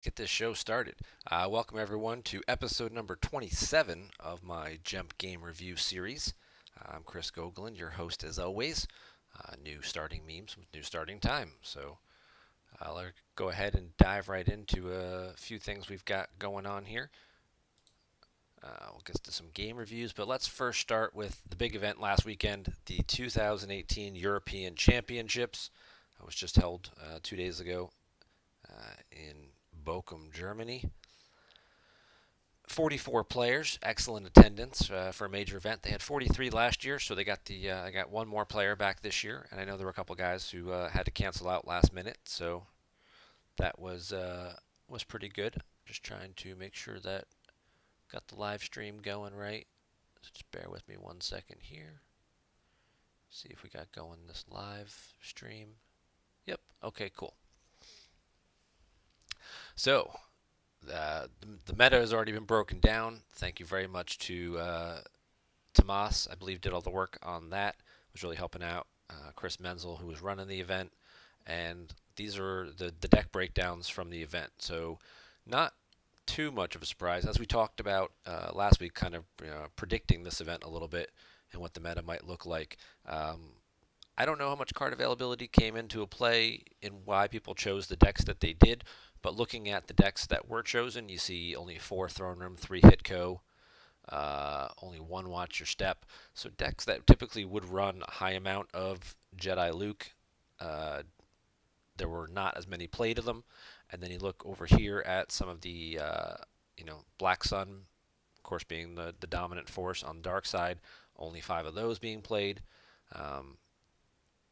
Get this show started. Welcome everyone to episode number 27 of my GEMP game review series. I'm Chris Gogolin, your host as always. New starting memes with new starting time. So I'll go ahead and dive right into a few things we've got going on here. We'll get to some game reviews, but let's first start with the big event last weekend, the 2018 European Championships. It was just held 2 days ago in Bochum, Germany. 44 players, excellent attendance for a major event. They had 43 last year, so they got one more player back this year. And I know there were a couple guys who had to cancel out last minute, so that was pretty good. Just trying to make sure that got the live stream going right. So just bear with me 1 second here. See if we got going this live stream. Yep. Okay. Cool. So the meta has already been broken down. Thank you very much to Tomas, I believe, did all the work on that. Was really helping out. Chris Menzel, who was running the event, and these are the deck breakdowns from the event. So not too much of a surprise, as we talked about last week, kind of predicting this event a little bit and what the meta might look like. I don't know how much card availability came into a play in why people chose the decks that they did, but looking at the decks that were chosen, you see only 4 Throne Room, 3 Hitco, only 1 Watch Your Step. So decks that typically would run a high amount of Jedi Luke, there were not as many played of them. And then you look over here at some of the, Black Sun, of course, being the dominant force on the dark side, only 5 of those being played. Um,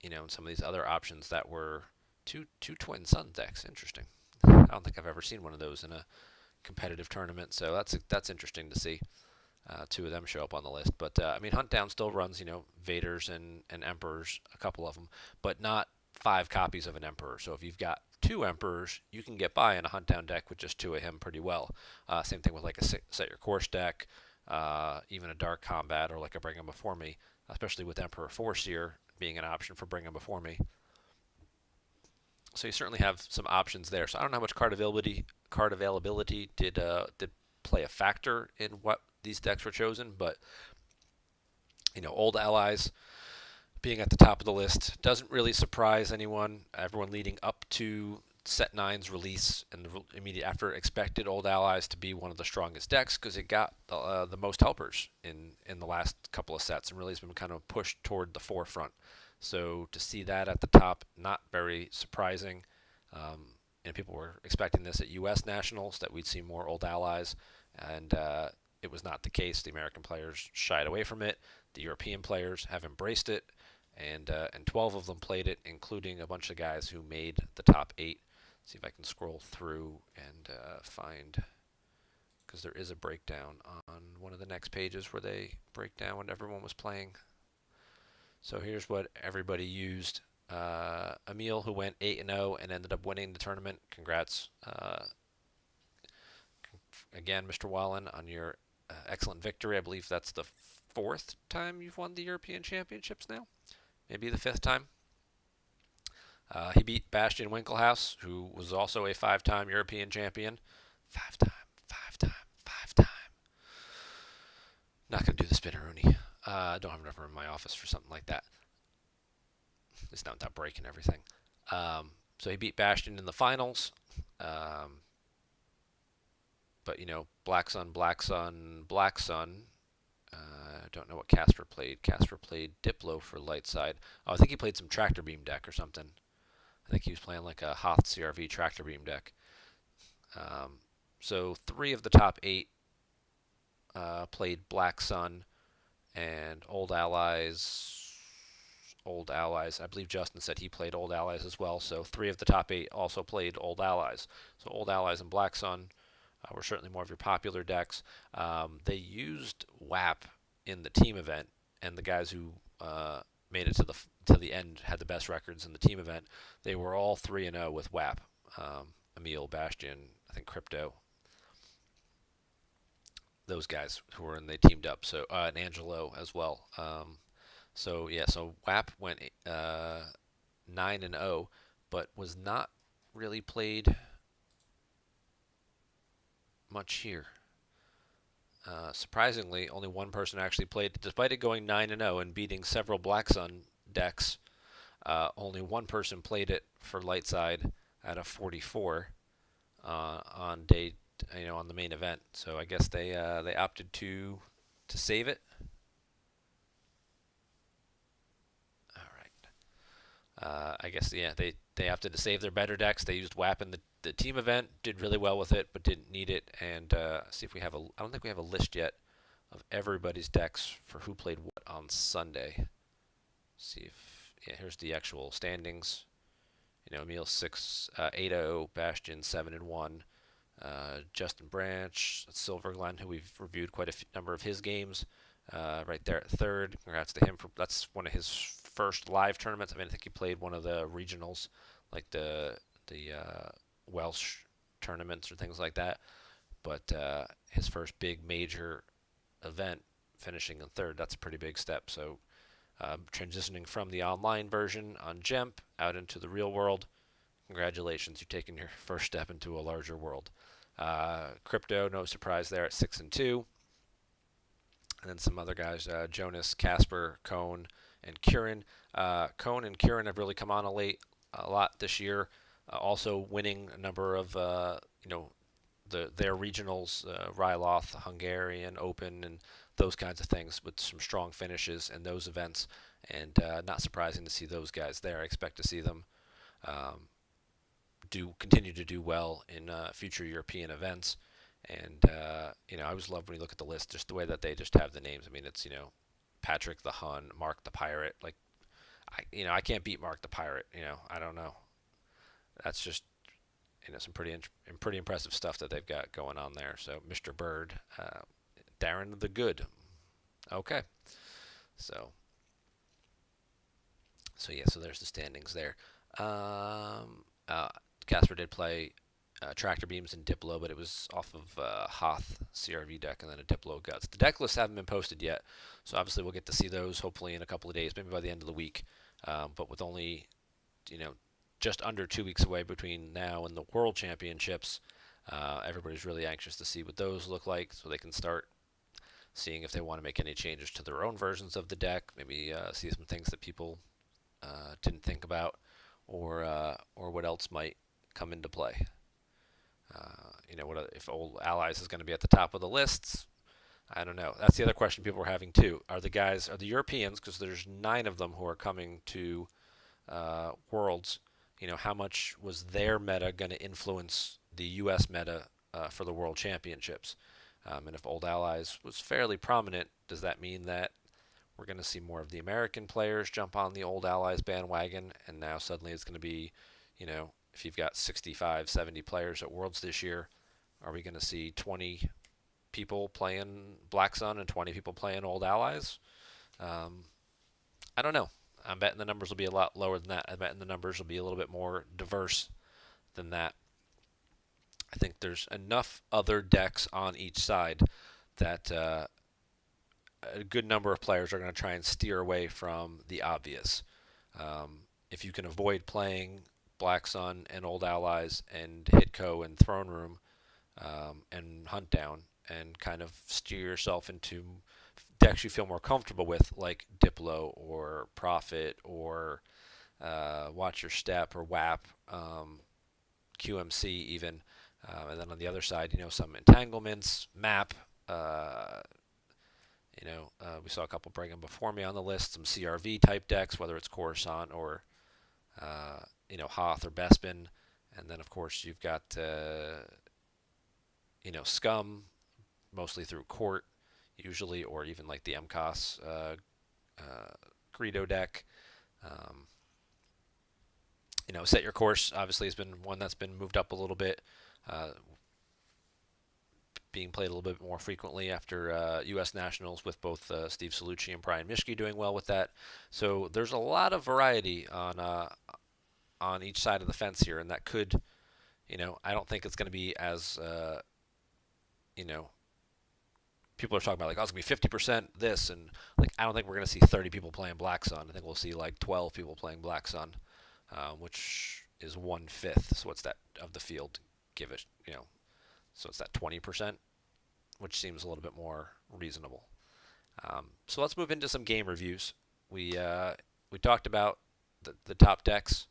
and some of these other options that were two Twin Sun decks. Interesting. I don't think I've ever seen one of those in a competitive tournament, so that's interesting to see. 2 of them show up on the list, but Hunt Down still runs, Vaders and Emperors, a couple of them, but not 5 copies of an Emperor. So if you've got 2 Emperors, you can get by in a Hunt Down deck with just 2 of him pretty well. Same thing with like a Set Your Course deck, even a Dark Combat or like a Bring 'em Before Me, especially with Emperor Foreseer being an option for Bring 'em Before Me. So you certainly have some options there. So I don't know how much card availability did play a factor in what these decks were chosen, but old allies being at the top of the list doesn't really surprise anyone. Everyone leading up to Set 9's release and immediate after expected old allies to be one of the strongest decks because it got the most helpers in the last couple of sets and really has been kind of pushed toward the forefront. So to see that at the top, not very surprising. And people were expecting this at U.S. Nationals, that we'd see more old allies, and it was not the case. The American players shied away from it. The European players have embraced it, and 12 of them played it, including a bunch of guys who made the top 8. See if I can scroll through and find, because there is a breakdown on one of the next pages where they break down what everyone was playing. So here's what everybody used. Emil, who went 8-0 and ended up winning the tournament. Congrats again, Mr. Wallen, on your excellent victory. I believe that's the 4th time you've won the European Championships now. Maybe the 5th time. He beat Bastian Winkelhaus, who was also a 5-time European champion. 5-time, 5-time, 5-time. Not going to do the spinneroonie. I don't have enough room in my office for something like that. It's not without breaking everything. So he beat Bastian in the finals. But, Black Sun, Black Sun, Black Sun. I don't know what Casper played. Casper played Diplo for light side. Oh, I think he played some Tractor Beam deck or something. I think he was playing like a Hoth CRV Tractor Beam deck. So 3 of the top 8 played Black Sun and Old Allies. Old Allies. I believe Justin said he played Old Allies as well. So 3 of the top 8 also played Old Allies. So Old Allies and Black Sun were certainly more of your popular decks. They used WAP in the team event, and the guys who made it to the end had the best records in the team event. They were all 3-0 with WAP. Emil, Bastian, I think Crypto, those guys who were in, they teamed up. So and Angelo as well. So WAP went 9-0, but was not really played much here. Surprisingly, only one person actually played, despite it going 9-0 and beating several Black Sun decks. Only one person played it for Lightside out of 44 on day, on the main event. So I guess they opted to save it. All right. I guess they opted to save their better decks. They used WAP in the team event, did really well with it, but didn't need it. And see if we have a. I don't think we have a list yet of everybody's decks for who played what on Sunday. See if here's the actual standings. Emil 8-0, Bastion 7-1, Justin Branch, Silver Glen, who we've reviewed quite a number of his games, right there at third. Congrats to him that's one of his first live tournaments. I think he played one of the regionals, like the Welsh tournaments or things like that. But his first big major event, finishing in third, that's a pretty big step. So transitioning from the online version on GEMP out into the real world. Congratulations, you're taking your first step into a larger world. Crypto, no surprise there at 6-2. And then some other guys, Jonas, Casper, Cone, and Kieran. Cone and Kieran have really come on a lot this year. Also winning a number of, their regionals, Ryloth, Hungarian Open, and those kinds of things with some strong finishes in those events. And not surprising to see those guys there. I expect to see them continue to do well in future European events. And I always love when you look at the list, just the way that they just have the names. It's Patrick the Hun, Mark the Pirate. Like I can't beat Mark the Pirate. I don't know. That's just some pretty impressive stuff that they've got going on there. So Mr. Bird, Darren the Good. Okay, so yeah, so there's the standings there. Casper did play Tractor Beams and Diplo, but it was off of Hoth CRV deck and then a Diplo Guts. The deck lists haven't been posted yet, so obviously we'll get to see those hopefully in a couple of days, maybe by the end of the week. But with only, just under 2 weeks away between now and the World Championships, everybody's really anxious to see what those look like so they can start seeing if they want to make any changes to their own versions of the deck, maybe see some things that people didn't think about, or what else might come into play. What if Old Allies is going to be at the top of the lists? I don't know. That's the other question people are having too. Are the Europeans, because there's 9 of them who are coming to Worlds, how much was their meta going to influence the U.S. meta for the World Championships? And if Old Allies was fairly prominent, does that mean that we're going to see more of the American players jump on the Old Allies bandwagon, and now suddenly it's going to be, if you've got 65, 70 players at Worlds this year, are we going to see 20 people playing Black Sun and 20 people playing Old Allies? I don't know. I'm betting the numbers will be a lot lower than that. I'm betting the numbers will be a little bit more diverse than that. I think there's enough other decks on each side that a good number of players are going to try and steer away from the obvious. If you can avoid playing Black Sun and Old Allies and Hitco and Throne Room and Hunt Down, and kind of steer yourself into decks you feel more comfortable with, like Diplo or Prophet or Watch Your Step or WAP, QMC even. And then on the other side, some entanglements, map. We saw a couple bring them before me on the list. Some CRV type decks, whether it's Coruscant or Hoth or Bespin. And then of course you've got Scum, mostly through Court, usually, or even like the MCOS Greedo deck. Set Your Course obviously has been one that's been moved up a little bit, being played a little bit more frequently after U.S. Nationals, with both Steve Salucci and Brian Mishke doing well with that. So there's a lot of variety on each side of the fence here, and that could, I don't think it's going to be as, people are talking about like, oh, it's going to be 50% this, and like I don't think we're going to see 30 people playing Black Sun. I think we'll see like 12 people playing Black Sun, which is 1/5. So what's that of the field? Give it, So it's that 20%, which seems a little bit more reasonable. So let's move into some game reviews. We talked about the top decks.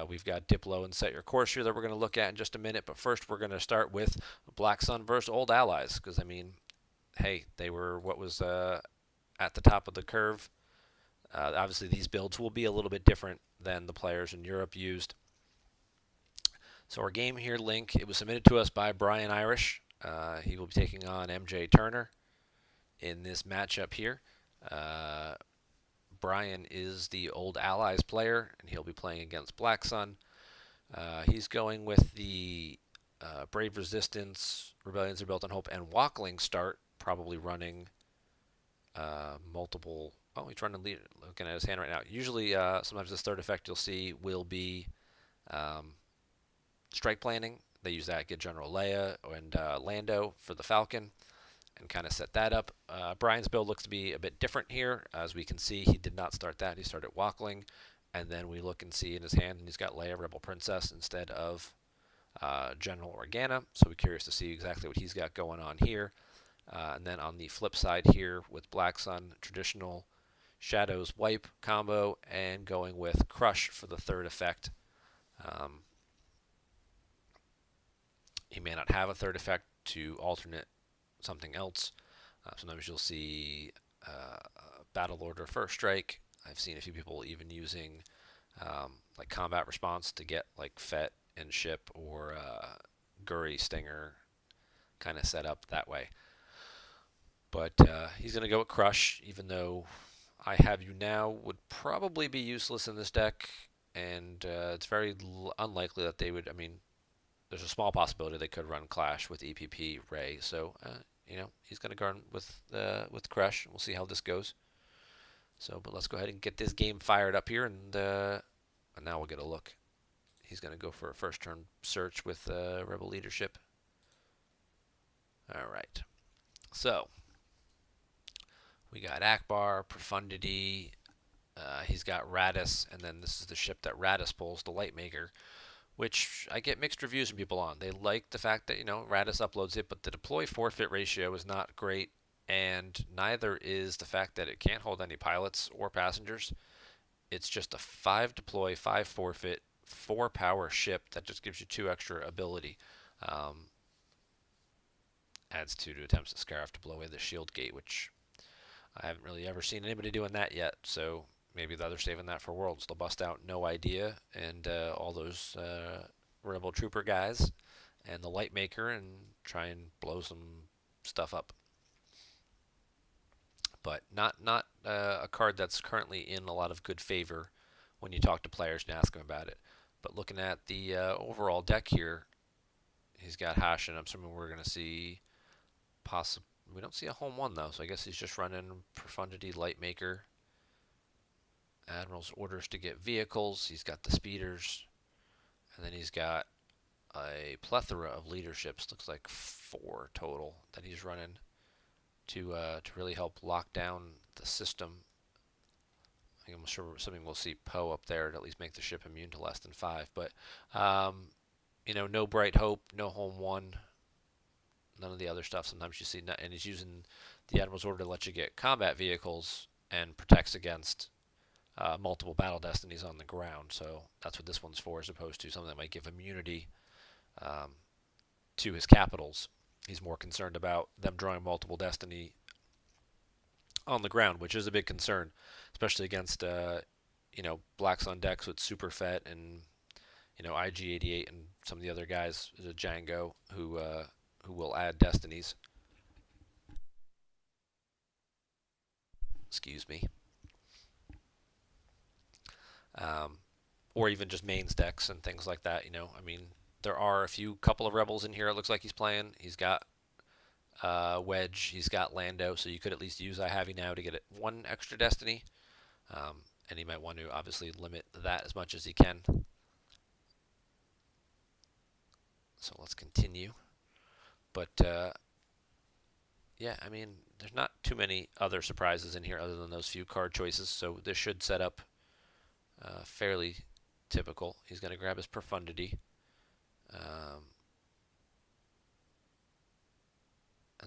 We've got Diplo and Set Your Course here that we're going to look at in just a minute. But first, we're going to start with Black Sun versus Old Allies. Because, I mean, hey, they were what was at the top of the curve. Obviously, these builds will be a little bit different than the players in Europe used. So our game here, Link, it was submitted to us by BryanIrish. He will be taking on MJTurner in this matchup here. Bryan is the Old Allies player, and he'll be playing against Black Sun. He's going with the Brave Resistance, Rebellions Are Built on Hope, and Walkling start, probably running multiple. Oh, he's running lead, looking at his hand right now. Usually, sometimes this third effect you'll see will be strike planning. They use that, get General Leia and Lando for the Falcon, and kind of set that up. Bryan's build looks to be a bit different here. As we can see, he did not start that. He started Walkling, and then we look and see in his hand, and he's got Leia, Rebel Princess, instead of General Organa. So we're curious to see exactly what he's got going on here. And then on the flip side here with Black Sun, traditional Shadows Wipe combo, and going with Crush for the third effect. He may not have a third effect to alternate something else. Sometimes you'll see Battle Order First Strike. I've seen a few people even using like Combat Response to get like Fett and Ship, or Guri Stinger kind of set up that way. But he's going to go with Crush, even though I Have You Now would probably be useless in this deck, and it's very unlikely that they would. I mean, there's a small possibility they could run Clash with EPP Ray. So he's going to go with Crush. We'll see how this goes. So, but let's go ahead and get this game fired up here, and now we'll get a look. He's going to go for a first turn search with Rebel Leadership. All right. So we got Akbar, Profundity. He's got Radis, and then this is the ship that Radis pulls, the Lightmaker, which I get mixed reviews from people on. They like the fact that, Radis uploads it, but the deploy forfeit ratio is not great, and neither is the fact that it can't hold any pilots or passengers. It's just a 5 deploy, 5 forfeit, 4 power ship that just gives you 2 extra ability. Adds 2 to attempts to Scarif to blow away the shield gate, which I haven't really ever seen anybody doing that yet, so maybe they're saving that for Worlds. They'll bust out No Idea and all those Rebel Trooper guys and the Lightmaker and try and blow some stuff up. But not a card that's currently in a lot of good favor when you talk to players and ask them about it. But looking at the overall deck here, he's got Hash, and I'm assuming we're going to see we don't see a home one, though, so I guess he's just running Profundity, Lightmaker, Admiral's orders to get vehicles. He's got the speeders, and then he's got a plethora of leaderships. Looks like 4 total that he's running to really help lock down the system. I'm sure something we'll see Poe up there to at least make the ship immune to less than 5. But no Bright Hope, no Home One, none of the other stuff. Sometimes you see, and he's using the Admiral's order to let you get combat vehicles and protects against multiple battle destinies on the ground. So that's what this one's for, as opposed to something that might give immunity to his capitals. He's more concerned about them drawing multiple destiny on the ground, which is a big concern, especially against Black Sun decks with Super Fett and IG-88 and some of the other guys, Django, who will add destinies. Excuse me. Or even just mains decks and things like that. I mean, there are a couple of rebels in here. It looks like he's playing. He's got Wedge. He's got Lando. So you could at least use I Have You Now to get it 1 extra destiny. And he might want to obviously limit that as much as he can. So let's continue. But yeah, I mean, there's not too many other surprises in here other than those few card choices. So this should set up fairly typical. He's going to grab his Profundity.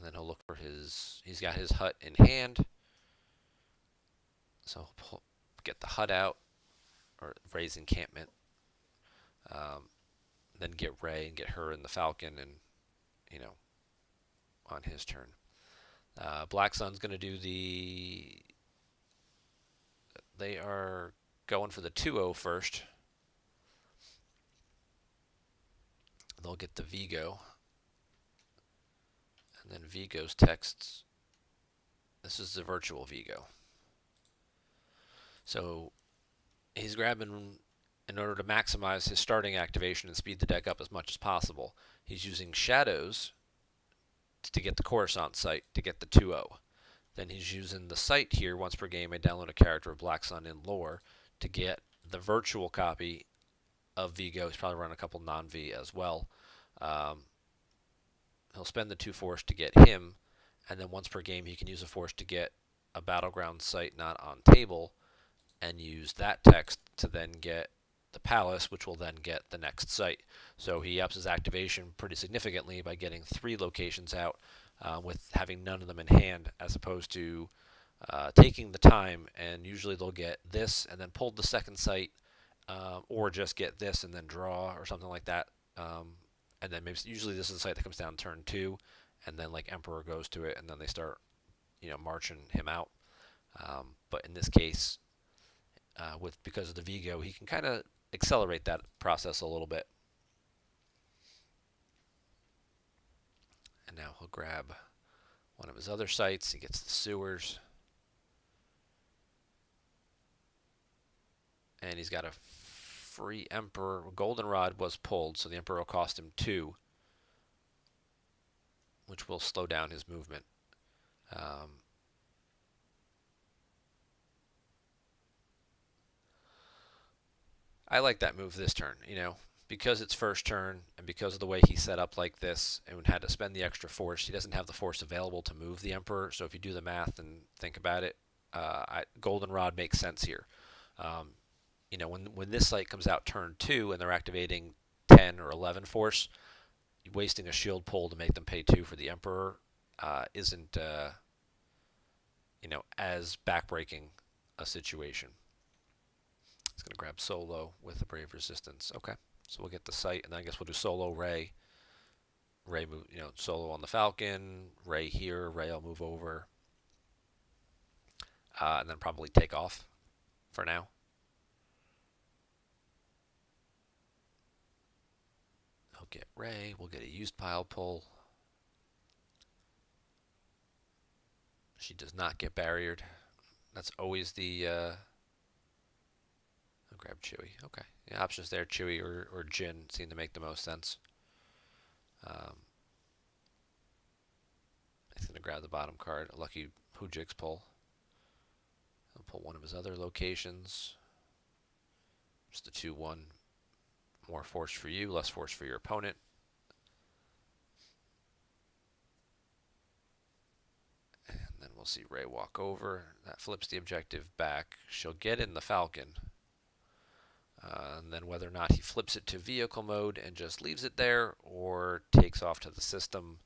and then he'll look for he's got his hut in hand, so he'll get the hut out, or Ray's encampment, then get Ray and get her in the Falcon, and, on his turn. Black Sun's going to do they are going for the 2-0 first. They'll get the Vigo. And then Vigo's texts. This is the virtual Vigo. So he's grabbing, in order to maximize his starting activation and speed the deck up as much as possible, he's using Shadows to get the Coruscant site to get the 2-0. Then he's using the site here. Once per game, I download a character of Black Sun in lore to get the virtual copy of Vigo. He's probably run a couple non-V as well. He'll spend the 2 force to get him, and then once per game he can use a force to get a battleground site not on table, and use that text to then get the palace, which will then get the next site. So he ups his activation pretty significantly by getting 3 locations out, with having none of them in hand, as opposed to taking the time, and usually they'll get this and then pull the second site, or just get this and then draw or something like that. And then usually this is the site that comes down turn 2, and then like Emperor goes to it, and then they start, marching him out. But in this case, because of the Vigo, he can kind of accelerate that process a little bit. And now he'll grab one of his other sites. He gets the sewers. And he's got a free Emperor. Goldenrod was pulled, so the Emperor will cost him 2, which will slow down his movement. I like that move this turn, because it's first turn, and because of the way he set up like this and had to spend the extra force. He doesn't have the force available to move the Emperor, so if you do the math and think about it, Goldenrod makes sense here. When this site comes out turn 2 and they're activating 10 or 11 force, wasting a shield pull to make them pay 2 for the Emperor isn't as backbreaking a situation. It's going to grab Solo with the Brave Resistance. Okay, so we'll get the site, and then I guess we'll do Solo Ray. Ray move, Solo on the Falcon. Ray here. Ray will move over, and then probably take off for now. He'll get Ray. We'll get a used pile pull. She does not get barriered. That's always the. I'll grab Chewie. Okay, the options there, Chewie or Jin, seem to make the most sense. He's going to grab the bottom card, a lucky Hujix pull. He'll pull one of his other locations. Just a 2-1. More force for you, less force for your opponent. And then we'll see Ray walk over. That flips the objective back. She'll get in the Falcon. And then whether or not he flips it to vehicle mode and just leaves it there or takes off to the system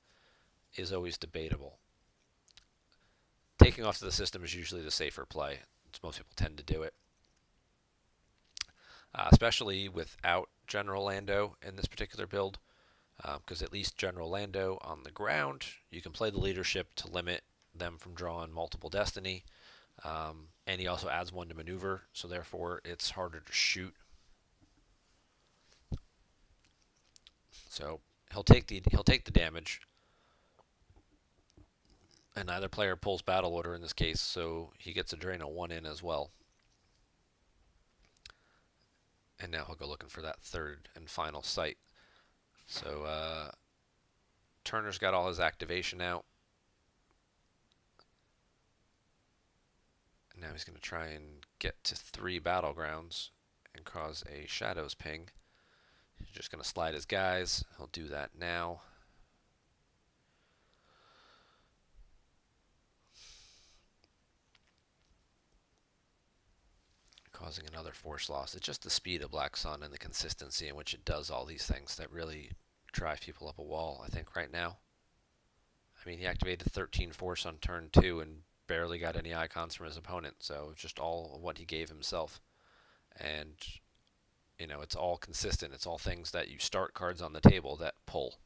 is always debatable. Taking off to the system is usually the safer play. Most people tend to do it. Especially without General Lando in this particular build, because at least General Lando on the ground, you can play the leadership to limit them from drawing multiple destiny, and he also adds 1 to maneuver, so therefore it's harder to shoot. So he'll take the damage, and neither player pulls battle order in this case, so he gets a drain of 1 in as well. And now he'll go looking for that third and final site. So Turner's got all his activation out. And now he's going to try and get to 3 battlegrounds and cause a Shadows ping. He's just going to slide his guys. He'll do that now. Causing another force loss. It's just the speed of Black Sun and the consistency in which it does all these things that really drive people up a wall, I think, right now. I mean, he activated 13 force on turn 2 and barely got any icons from his opponent, so it's just all what he gave himself. And, you know, it's all consistent. It's all things that you start cards on the table that pull.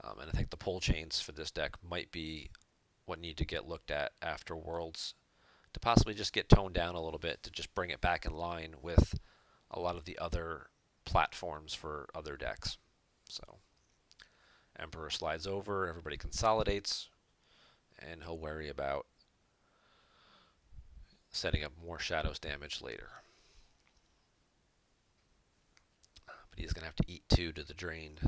And I think the pull chains for this deck might be what need to get looked at after Worlds to possibly just get toned down a little bit to just bring it back in line with a lot of the other platforms for other decks. So Emperor slides over, everybody consolidates, and he'll worry about setting up more Shadows damage later. But he's going to have to eat 2 to the drain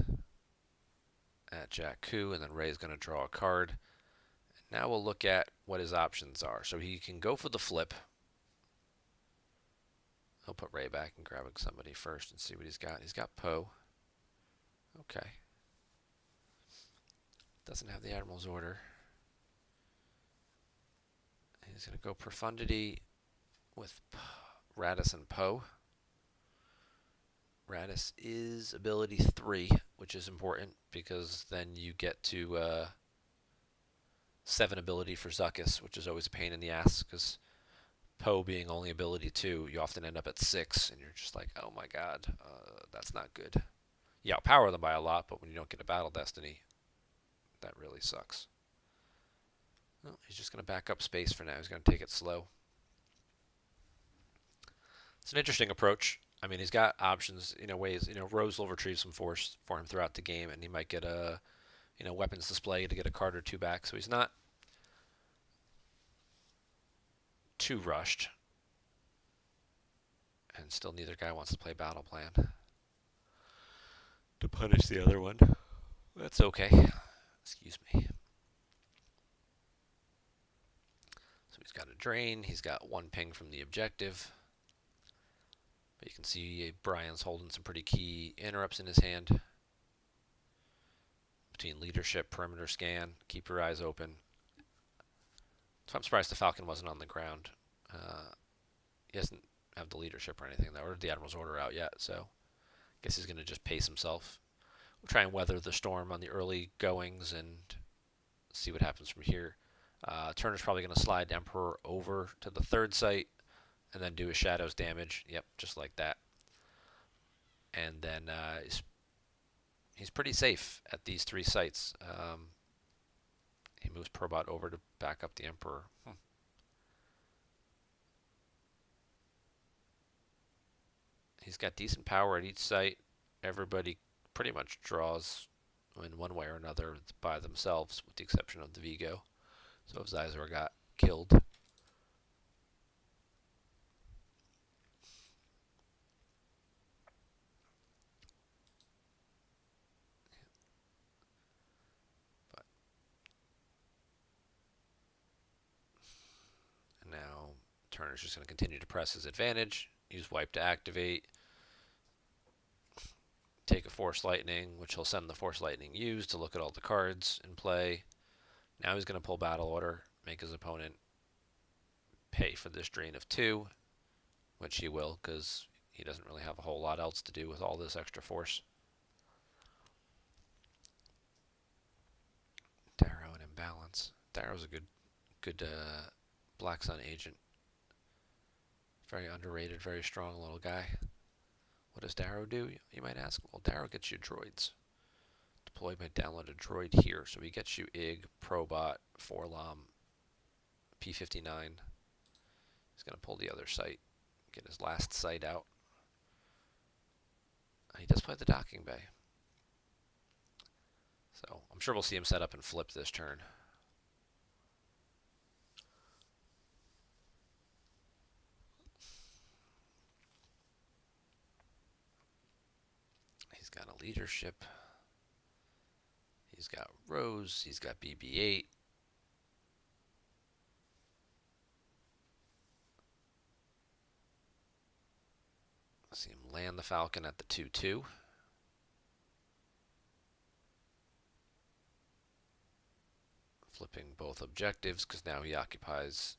at Jakku, and then Ray's going to draw a card. Now we'll look at what his options are. So he can go for the flip. He'll put Ray back and grab somebody first and see what he's got. He's got Poe. Okay. Doesn't have the Admiral's Order. He's going to go Profundity with Radis and Poe. Radis is ability 3, which is important because then you get to 7 ability for Zuckuss, which is always a pain in the ass because Poe being only ability 2, you often end up at 6, and you're just like, oh my god, that's not good. You outpower them by a lot, but when you don't get a Battle Destiny, that really sucks. Well, he's just going to back up space for now. He's going to take it slow. It's an interesting approach. I mean, he's got options, ways. Rose will retrieve some force for him throughout the game, and he might get a, weapons display to get a card or 2 back. So he's not too rushed. And still neither guy wants to play Battle Plan to punish the other one. That's okay. Excuse me. So he's got a drain. He's got 1 ping from the objective. But you can see Bryan's holding some pretty key interrupts in his hand. Between leadership, perimeter scan, keep your eyes open. So I'm surprised the Falcon wasn't on the ground. He doesn't have the leadership or anything, though, or the Admiral's Order out yet, so I guess he's going to just pace himself. We'll try and weather the storm on the early goings and see what happens from here. Turner's probably going to slide Emperor over to the 3rd site and then do his Shadows damage. Yep, just like that. And then he's pretty safe at these 3 sites. He moves Probot over to back up the Emperor. He's got decent power at each site. Everybody pretty much draws in one way or another by themselves, with the exception of the Vigo. So if Zizor got killed, now Turner's just going to continue to press his advantage. Use Wipe to activate. Take a Force Lightning, which he'll send the Force Lightning used to look at all the cards in play. Now he's going to pull Battle Order, make his opponent pay for this drain of 2, which he will because he doesn't really have a whole lot else to do with all this extra force. Darrow and Imbalance. Darrow's a good Black Sun agent. Very underrated, very strong little guy. What does Darrow do, you might ask? Well, Darrow gets you droids. Deploy by download a droid here. So he gets you IG, Probot, Forlom, P-59. He's going to pull the other site, get his last site out. He does play the docking bay. So I'm sure we'll see him set up and flip this turn. He's got a leadership. He's got Rose. He's got BB-8. See him land the Falcon at the 2-2. Flipping both objectives because now he occupies,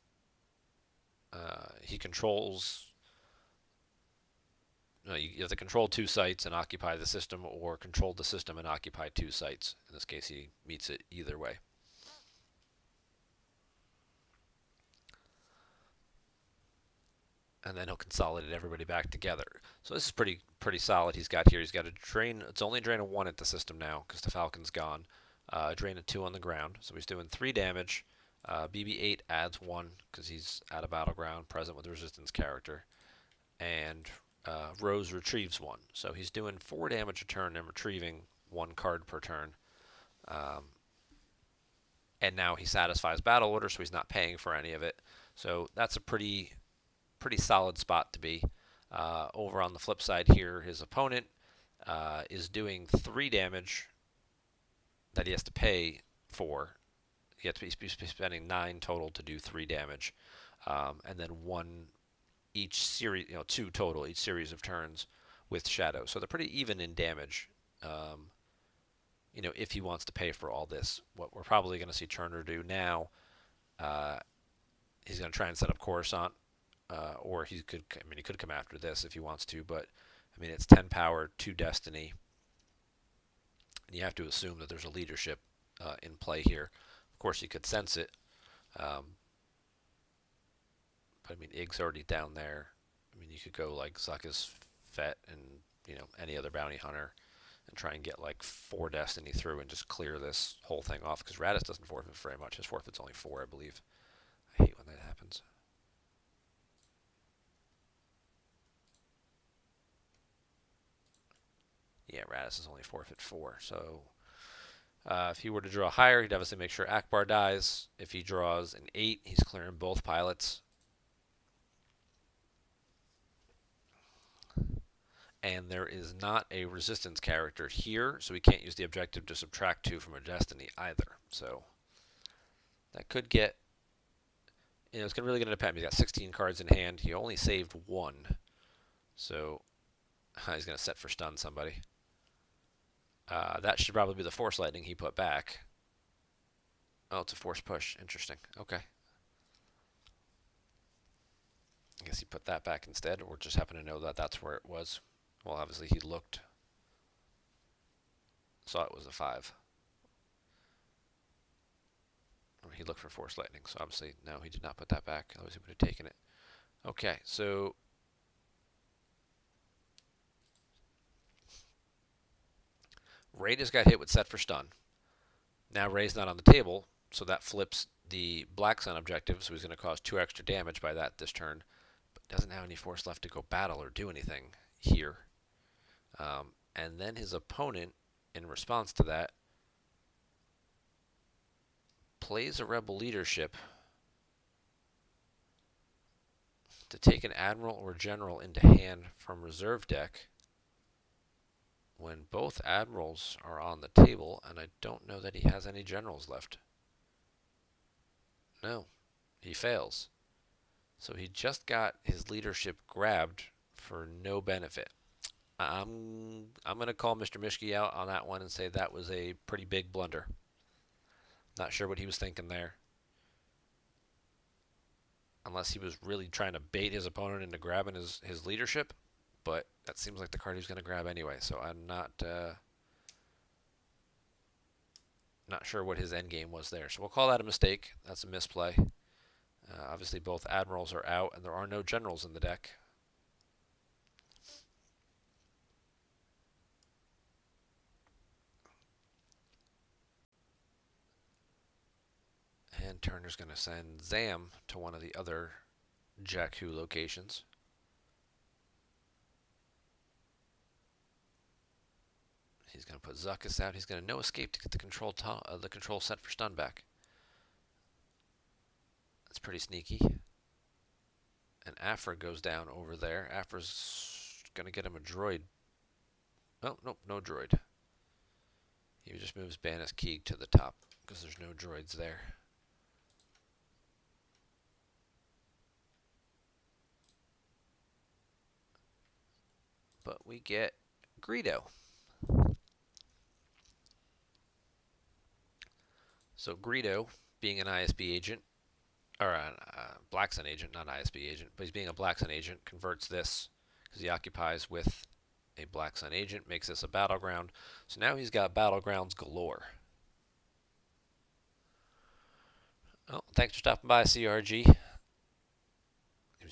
he controls, no, you have to control 2 sites and occupy the system, or control the system and occupy 2 sites. In this case, he meets it either way. and then he'll consolidate everybody back together. So this is pretty solid. He's got here. He's got a drain. It's only a drain of 1 at the system now because the Falcon's gone. Drain of 2 on the ground. So he's doing 3 damage. BB-8 adds 1 because he's at a battleground present with a resistance character, and Rose retrieves 1. So he's doing 4 damage a turn and retrieving 1 card per turn. And now he satisfies battle order, so he's not paying for any of it. So that's a pretty solid spot to be. Over on the flip side here, his opponent is doing 3 damage that he has to pay for. He has to be spending 9 total to do 3 damage, and then 1 each series, 2 total each series of turns with Shadow. So they're pretty even in damage. If he wants to pay for all this, what we're probably going to see Turner do now, he's going to try and set up Coruscant, or he could come after this if he wants to, but it's 10 power, 2 destiny, and you have to assume that there's a leadership in play here. Of course, he could sense it, but Ig's already down there. You could go like SYCFA and any other bounty hunter and try and get like 4 destiny through and just clear this whole thing off, because Radis doesn't forfeit very much. His forfeit's only 4, I believe. I hate when that happens. Yeah, Radis is only forfeit 4, so if he were to draw higher, he'd obviously make sure Akbar dies. If he draws an 8, he's clearing both pilots. And there is not a resistance character here, so we can't use the objective to subtract 2 from a destiny either. So that could get, it's really going to depend. He's got 16 cards in hand. He only saved 1, so he's going to set for stun somebody. That should probably be the Force Lightning he put back. Oh, it's a Force Push. Interesting. Okay. I guess he put that back instead, or just happened to know that that's where it was. Well, obviously he looked, saw it was a 5. Or he looked for Force Lightning, so obviously, no, he did not put that back. Otherwise he would have taken it. Okay, so Ray just got hit with set for stun. Now Ray's not on the table, so that flips the Black Sun objective, so he's going to cause 2 extra damage by that this turn, but doesn't have any force left to go battle or do anything here. And then his opponent, in response to that, plays a Rebel Leadership to take an Admiral or General into hand from reserve deck when both Admirals are on the table, and I don't know that he has any Generals left. No, he fails. So he just got his leadership grabbed for no benefit. I'm going to call Mr. Mishke out on that one and say that was a pretty big blunder. Not sure what he was thinking there. Unless he was really trying to bait his opponent into grabbing his leadership. But that seems like the card he was going to grab anyway. So I'm not sure what his end game was there. So we'll call that a mistake. That's a misplay. Obviously both Admirals are out and there are no Generals in the deck. And Turner's going to send Zam to one of the other Jakku locations. He's going to put Zuckuss out. He's going to no escape to get the control set for stun back. That's pretty sneaky. And Afra goes down over there. Afra's going to get him a droid. Oh, nope, no droid. He just moves Banis Keeg to the top because there's no droids there. But we get Greedo. So Greedo, being an ISB agent, or a Black Sun agent, not ISB agent, but he's being a Black Sun agent, converts this because he occupies with a Black Sun agent, makes this a battleground. So now he's got battlegrounds galore. Oh, thanks for stopping by, CRG.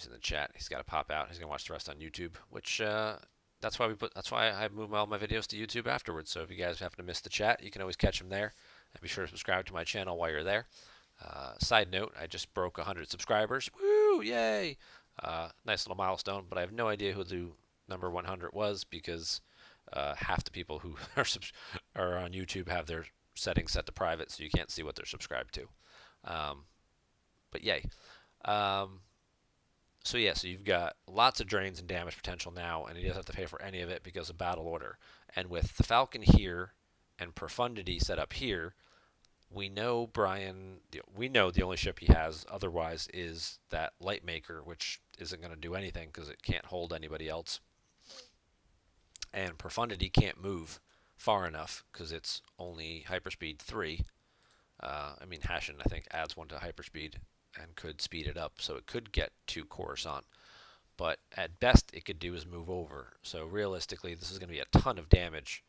He's in the chat. He's got to pop out. He's gonna watch the rest on YouTube, which that's why I move all my videos to YouTube afterwards. So if you guys happen to miss the chat, you can always catch them there. And be sure to subscribe to my channel while you're there. Side note, I just broke 100 subscribers. Woo! Yay! Nice little milestone, but I have no idea who the number 100 was because half the people who are on YouTube have their settings set to private, so you can't see what they're subscribed to. But yay. So yeah, so you've got lots of drains and damage potential now, and he doesn't have to pay for any of it because of battle order. And with the Falcon here and Profundity set up here, we know the only ship he has otherwise is that Lightmaker, which isn't going to do anything because it can't hold anybody else. And Profundity can't move far enough because it's only hyperspeed 3. I mean, Hashin, I think, adds 1 to hyperspeed and could speed it up, so it could get 2 Coruscant. But at best, it could do is move over. So realistically, this is going to be a ton of damage.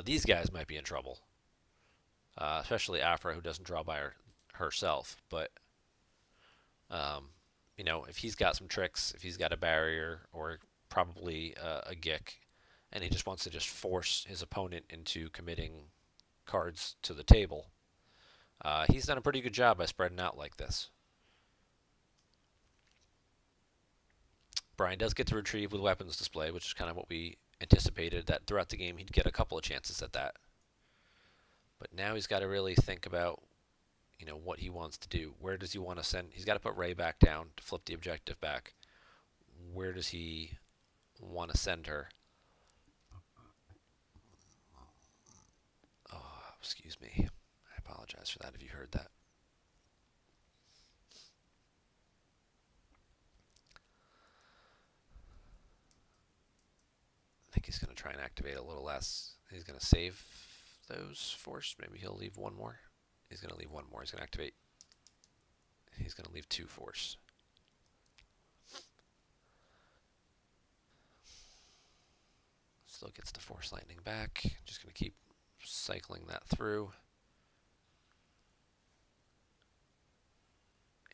These guys might be in trouble. Especially Afra, who doesn't draw by herself. But, you know, if he's got some tricks, if he's got a barrier, or probably a Gick, and he just wants to just force his opponent into committing cards to the table, he's done a pretty good job by spreading out like this. Bryan does get to retrieve with weapons display, which is kind of what we anticipated, that throughout the game he'd get a couple of chances at that. But now he's got to really think about, you know, what he wants to do. Where does he want to send? He's got to put Rey back down to flip the objective back. Where does he want to send her? Oh, excuse me. I apologize for that if you heard that. I think he's going to try and activate a little less. He's going to save those force. Maybe he'll leave 1 more. He's going to leave 1 more. He's going to activate. He's going to leave 2 force. Still gets the force lightning back. Just going to keep cycling that through.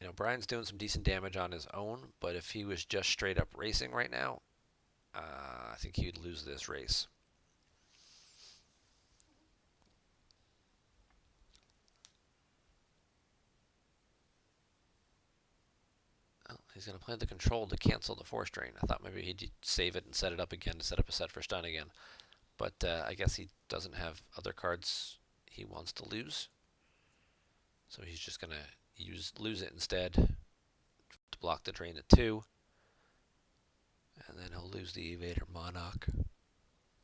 You know, Bryan's doing some decent damage on his own, but if he was just straight up racing right now, I think he would lose this race. Oh, he's going to play the control to cancel the force drain. I thought maybe he'd save it and set it up again to set up a set for stun again. But I guess he doesn't have other cards he wants to lose. So he's just going to lose it instead to block the drain at 2. And then he'll lose the Evader Monarch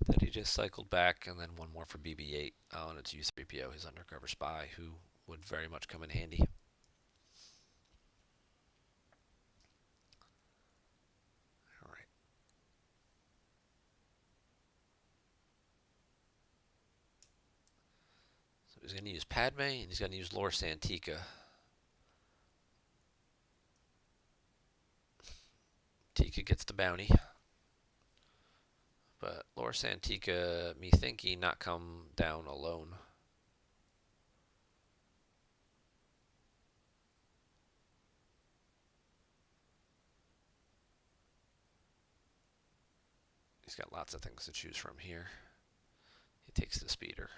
that he just cycled back, and then 1 more for BB-8. Oh, and it's U-3PO, his undercover spy, who would very much come in handy. All right. So he's going to use Padme, and he's going to use Lor Santika. Tika gets the bounty. But Lor Santika, me thinking, not come down alone. He's got lots of things to choose from here. He takes the speeder.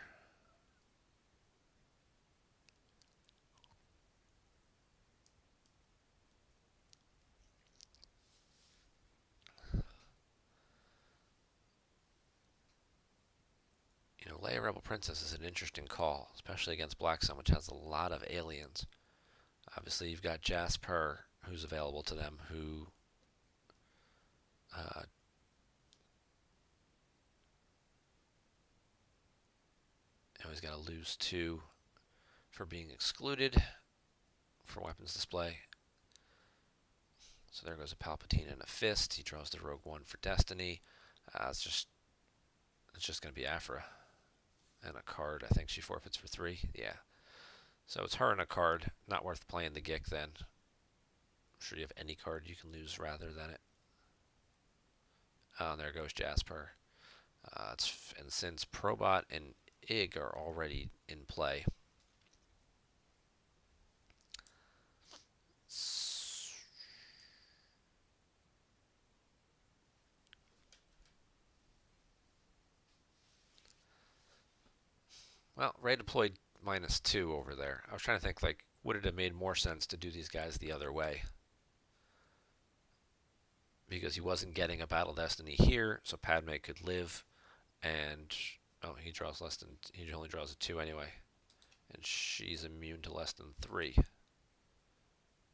You know, Leia Rebel Princess is an interesting call, especially against Black Sun, which has a lot of aliens. Obviously, you've got Jasper, who's available to them, who he's got to lose 2 for being excluded for weapons display. So there goes a Palpatine and a Fist. He draws the Rogue One for Destiny. It's just going to be Afra and a card. I think she forfeits for 3. Yeah. So it's her and a card. Not worth playing the Gick then. I'm sure you have any card you can lose rather than it. Oh, and there goes Jasper. And since Probot and Ig are already in play, Well, Ray deployed -2 over there. I was trying to think, like, would it have made more sense to do these guys the other way? Because he wasn't getting a Battle Destiny here, so Padme could live, and oh, he draws less than, he only draws a 2 anyway, and she's immune to less than 3.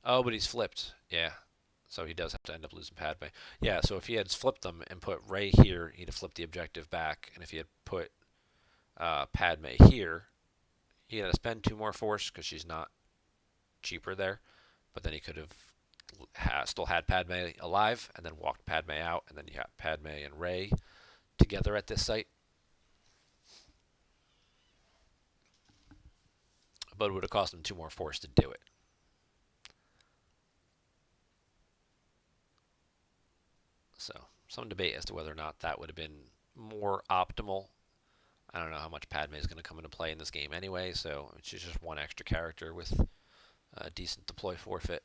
Oh, but he's flipped. Yeah, so he does have to end up losing Padme. Yeah, so if he had flipped them and put Rey here, he'd have flipped the objective back, and if he had put Padme here, he had to spend 2 more force because she's not cheaper there, but then he could have still had Padme alive and then walked Padme out, and then you have Padme and Rey together at this site. But it would have cost him 2 more force to do it. So, some debate as to whether or not that would have been more optimal. I don't know how much Padme is going to come into play in this game anyway, so she's just one extra character with a decent deploy forfeit.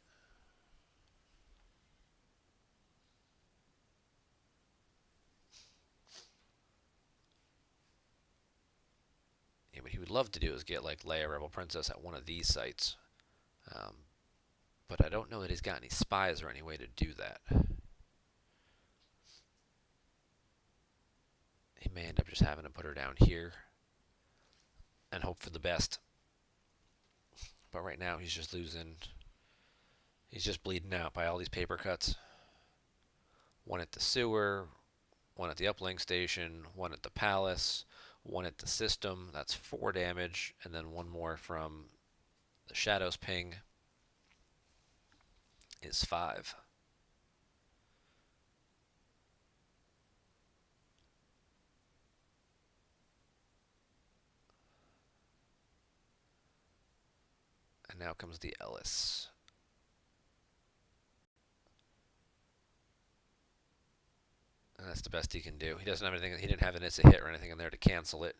Yeah, what he would love to do is get like Leia Rebel Princess at one of these sites. But I don't know that he's got any spies or any way to do that. He may end up just having to put her down here and hope for the best. But right now he's just losing. He's just bleeding out by all these paper cuts. One at the sewer, one at the uplink station, one at the palace, one at the system. That's 4 damage, and then one more from the Shadows ping is 5. And now comes the Ellis. And that's the best he can do. He doesn't have anything. He didn't have an It's a Hit or anything in there to cancel it.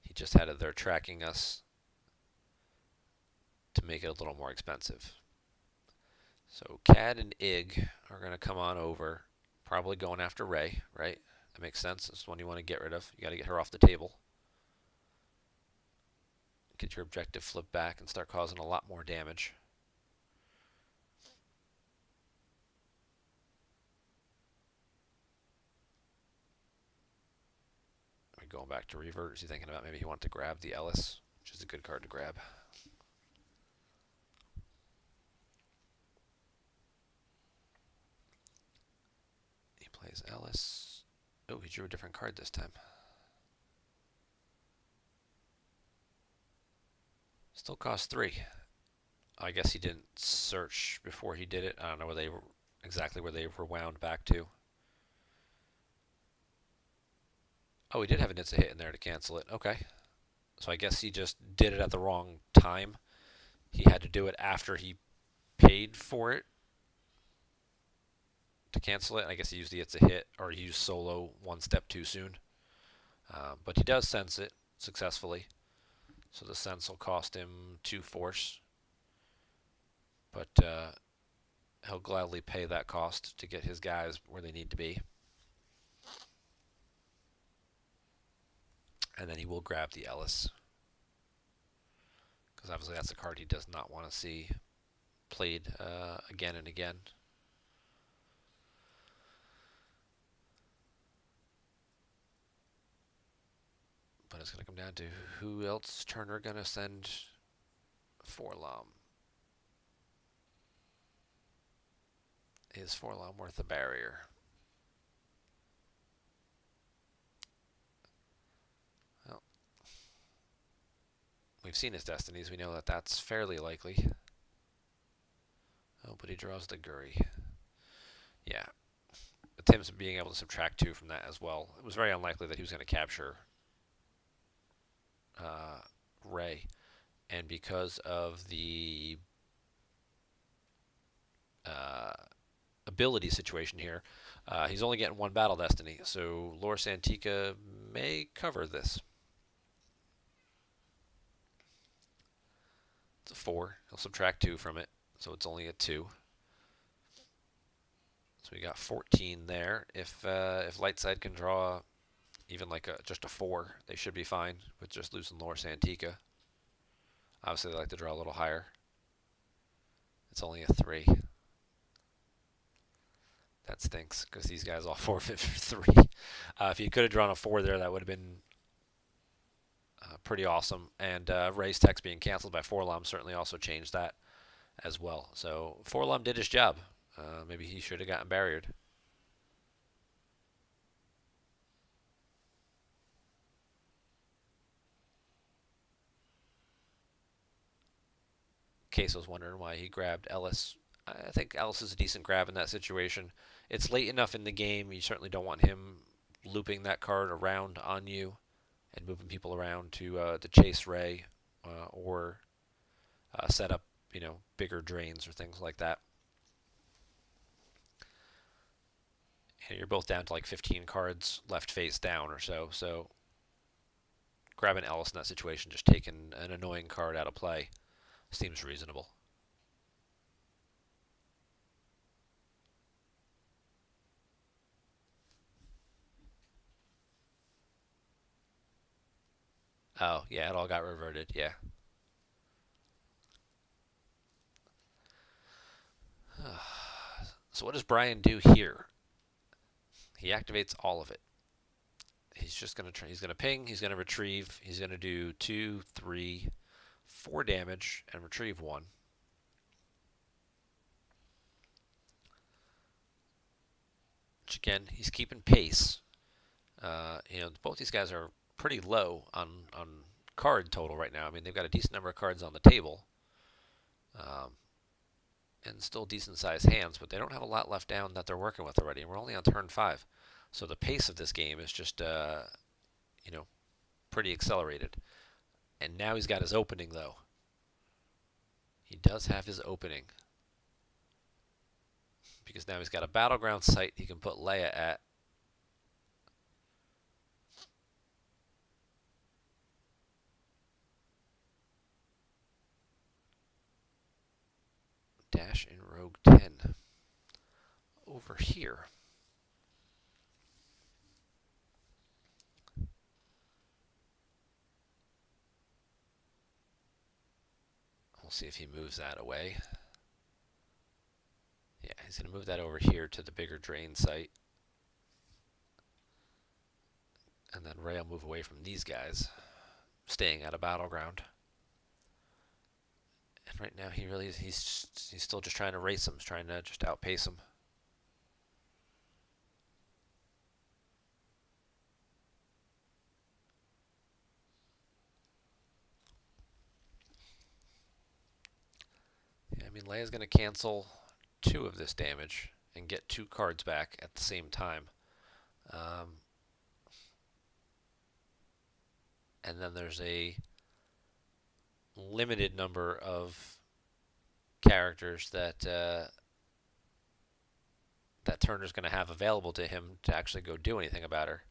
He just had it there tracking us to make it a little more expensive. So Cad and Ig are going to come on over, probably going after Rey, right? That makes sense. That's the one you want to get rid of. You got to get her off the table. Get your objective flipped back and start causing a lot more damage. Going back to revert. Is he thinking about maybe he wanted to grab the Ellis, which is a good card to grab? He plays Ellis. Oh, he drew a different card this time. Still costs 3. I guess he didn't search before he did it. I don't know where they were, exactly where they were wound back to. Oh, he did have an It's a Hit in there to cancel it. Okay. So I guess he just did it at the wrong time. He had to do it after he paid for it to cancel it. I guess he used the It's a Hit, or he used solo one step too soon. But he does sense it successfully. So the sense will cost him 2 force. But he'll gladly pay that cost to get his guys where they need to be. And then he will grab the Ellis. Because obviously that's a card he does not want to see played again and again. But it's going to come down to who else is Turner going to send for Lom. Is Forlom worth a barrier? Well, we've seen his destinies. We know that that's fairly likely. Oh, but he draws the Guri. Yeah. But Tim's being able to subtract 2 from that as well. It was very unlikely that he was going to capture Rey. And because of the ability situation here, he's only getting 1 battle destiny, so Lor Santika may cover this. It's a 4. He'll subtract 2 from it, so it's only a 2. So we got 14 there. If Lightside can draw Even like just a 4, they should be fine with just losing Loris Antica. Obviously, they like to draw a little higher. It's only a 3. That stinks because these guys all forfeit for 3. If you could have drawn a 4 there, that would have been pretty awesome. And Ray's text being canceled by Forlom certainly also changed that as well. So Forlom did his job. Maybe he should have gotten barriered. Case was wondering why he grabbed Ellis. I think Ellis is a decent grab in that situation. It's late enough in the game. You certainly don't want him looping that card around on you and moving people around to chase Ray or set up, bigger drains or things like that. And you're both down to like 15 cards left face down or so. So grabbing Ellis in that situation, just taking an annoying card out of play, seems reasonable. Oh, yeah, it all got reverted, yeah. So what does Bryan do here? He activates all of it. He's just going to try. He's going to ping, he's going to retrieve, he's going to do 2, 3, 4 damage and retrieve 1. Which again, he's keeping pace. Both these guys are pretty low on card total right now. I mean, they've got a decent number of cards on the table. And still decent sized hands, but they don't have a lot left down that they're working with already. And we're only on turn 5. So the pace of this game is just, pretty accelerated. And now he's got his opening, though. He does have his opening. Because now he's got a battleground site he can put Leia at. Dash in Rogue 10. Over here. We'll see if he moves that away. Yeah, he's going to move that over here to the bigger drain site. And then Ray will move away from these guys, staying at a battleground. And right now he's still just trying to race him, he's trying to just outpace him. Yeah, I mean, Leia's going to cancel 2 of this damage and get 2 cards back at the same time. And then there's a limited number of characters that that Turner's going to have available to him to actually go do anything about her.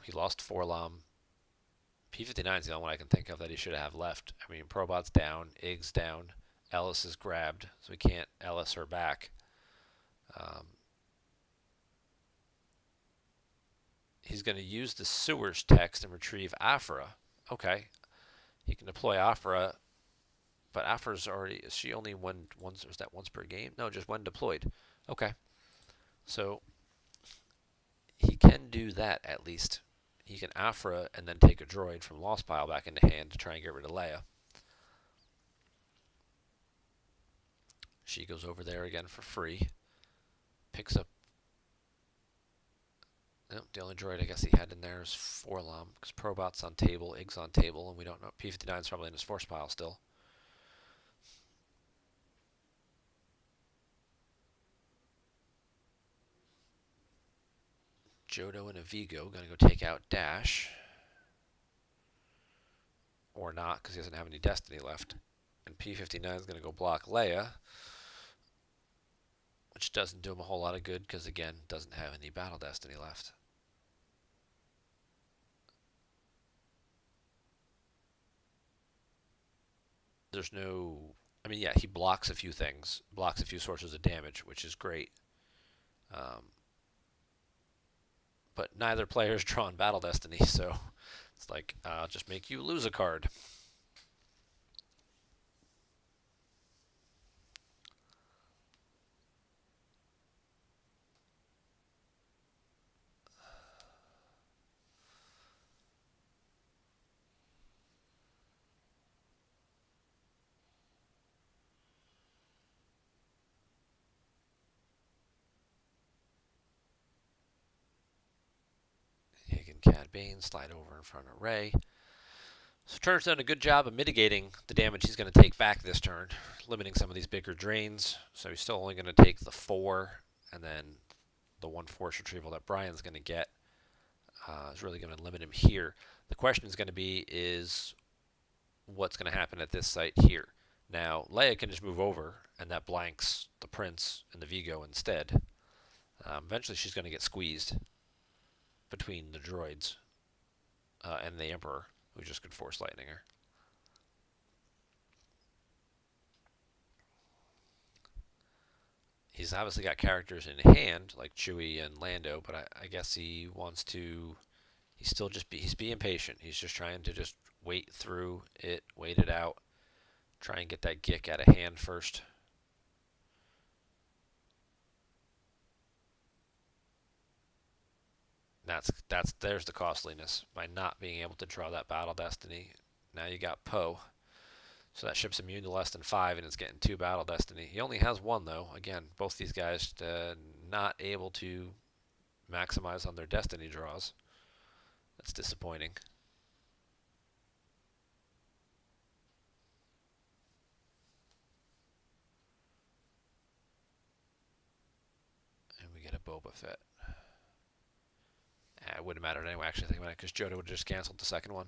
He lost Forlom. P59 is the only one I can think of that he should have left. I mean, Probot's down, Ig's down, Ellis is grabbed, so we can't Ellis her back. He's going to use the sewers text and retrieve Aphra. Okay. He can deploy Aphra, but Aphra's already, is she only once, is that once per game? No, just when deployed. Okay. So he can do that at least. He can Aphra and then take a droid from Lost Pile back into hand to try and get rid of Leia. She goes over there again for free. Picks up. Nope, the only droid I guess he had in there is Forlom, because Probot's on table, Ig's on table, and we don't know. P59's probably in his force pile still. Jodo and a Vigo going to go take out Dash. Or not, because he doesn't have any Destiny left. And P59 is going to go block Leia, which doesn't do him a whole lot of good, because again, doesn't have any Battle Destiny left. There's no... I mean, yeah, he blocks a few things. Blocks a few sources of damage, which is great. but neither player's drawn Battle Destiny, so it's like, I'll just make you lose a card. Hagen, Cad Bane, slide over in front of Ray. So Turner's done a good job of mitigating the damage he's going to take back this turn, limiting some of these bigger drains. So he's still only going to take the 4, and then the 1 force retrieval that Bryan's going to get is really going to limit him here. The question is going to be is what's going to happen at this site here. Now, Leia can just move over, and that blanks the Prince and the Vigo instead. Eventually she's going to get squeezed between the droids and the Emperor, who just could force lightning her. He's obviously got characters in hand, like Chewie and Lando, but I guess he wants to... He's being patient. He's just trying to just wait through it, wait it out, try and get that Gick out of hand first. There's the costliness by not being able to draw that Battle Destiny. Now you got Poe. So that ship's immune to less than 5, and it's getting 2 Battle Destiny. He only has 1, though. Again, both these guys not able to maximize on their Destiny draws. That's disappointing. And we get a Boba Fett. It wouldn't matter anyway, actually, think about it, because Jedha would have just canceled the second one.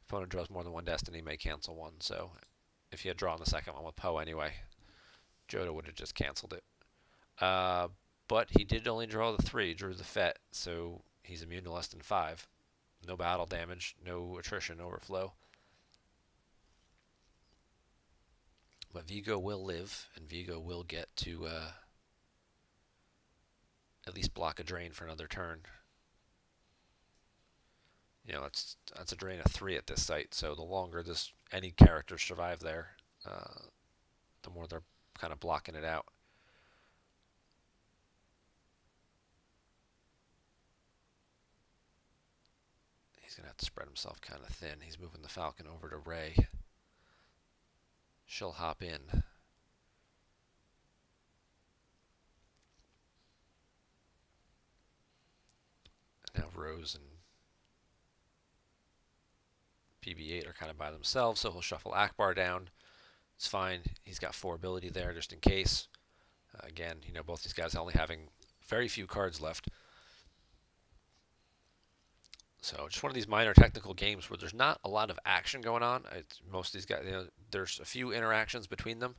If opponent draws more than 1 Destiny, may cancel 1. So if he had drawn the second one with Poe anyway, Jedha would have just canceled it. But he did only draw the 3, drew the Fett, so he's immune to less than 5. No battle damage, no attrition overflow. But Vigo will live, and Vigo will get to at least block a drain for another turn. You know, that's a drain of 3 at this site, so the longer any characters survive there, the more they're kind of blocking it out. He's going to have to spread himself kind of thin. He's moving the Falcon over to Rey. She'll hop in. Now Rose and BB-8 are kind of by themselves, so he'll shuffle Akbar down. It's fine. He's got 4 ability there just in case. Again, you know, both these guys only having very few cards left. So just one of these minor technical games where there's not a lot of action going on. Most of these guys, you know, there's a few interactions between them,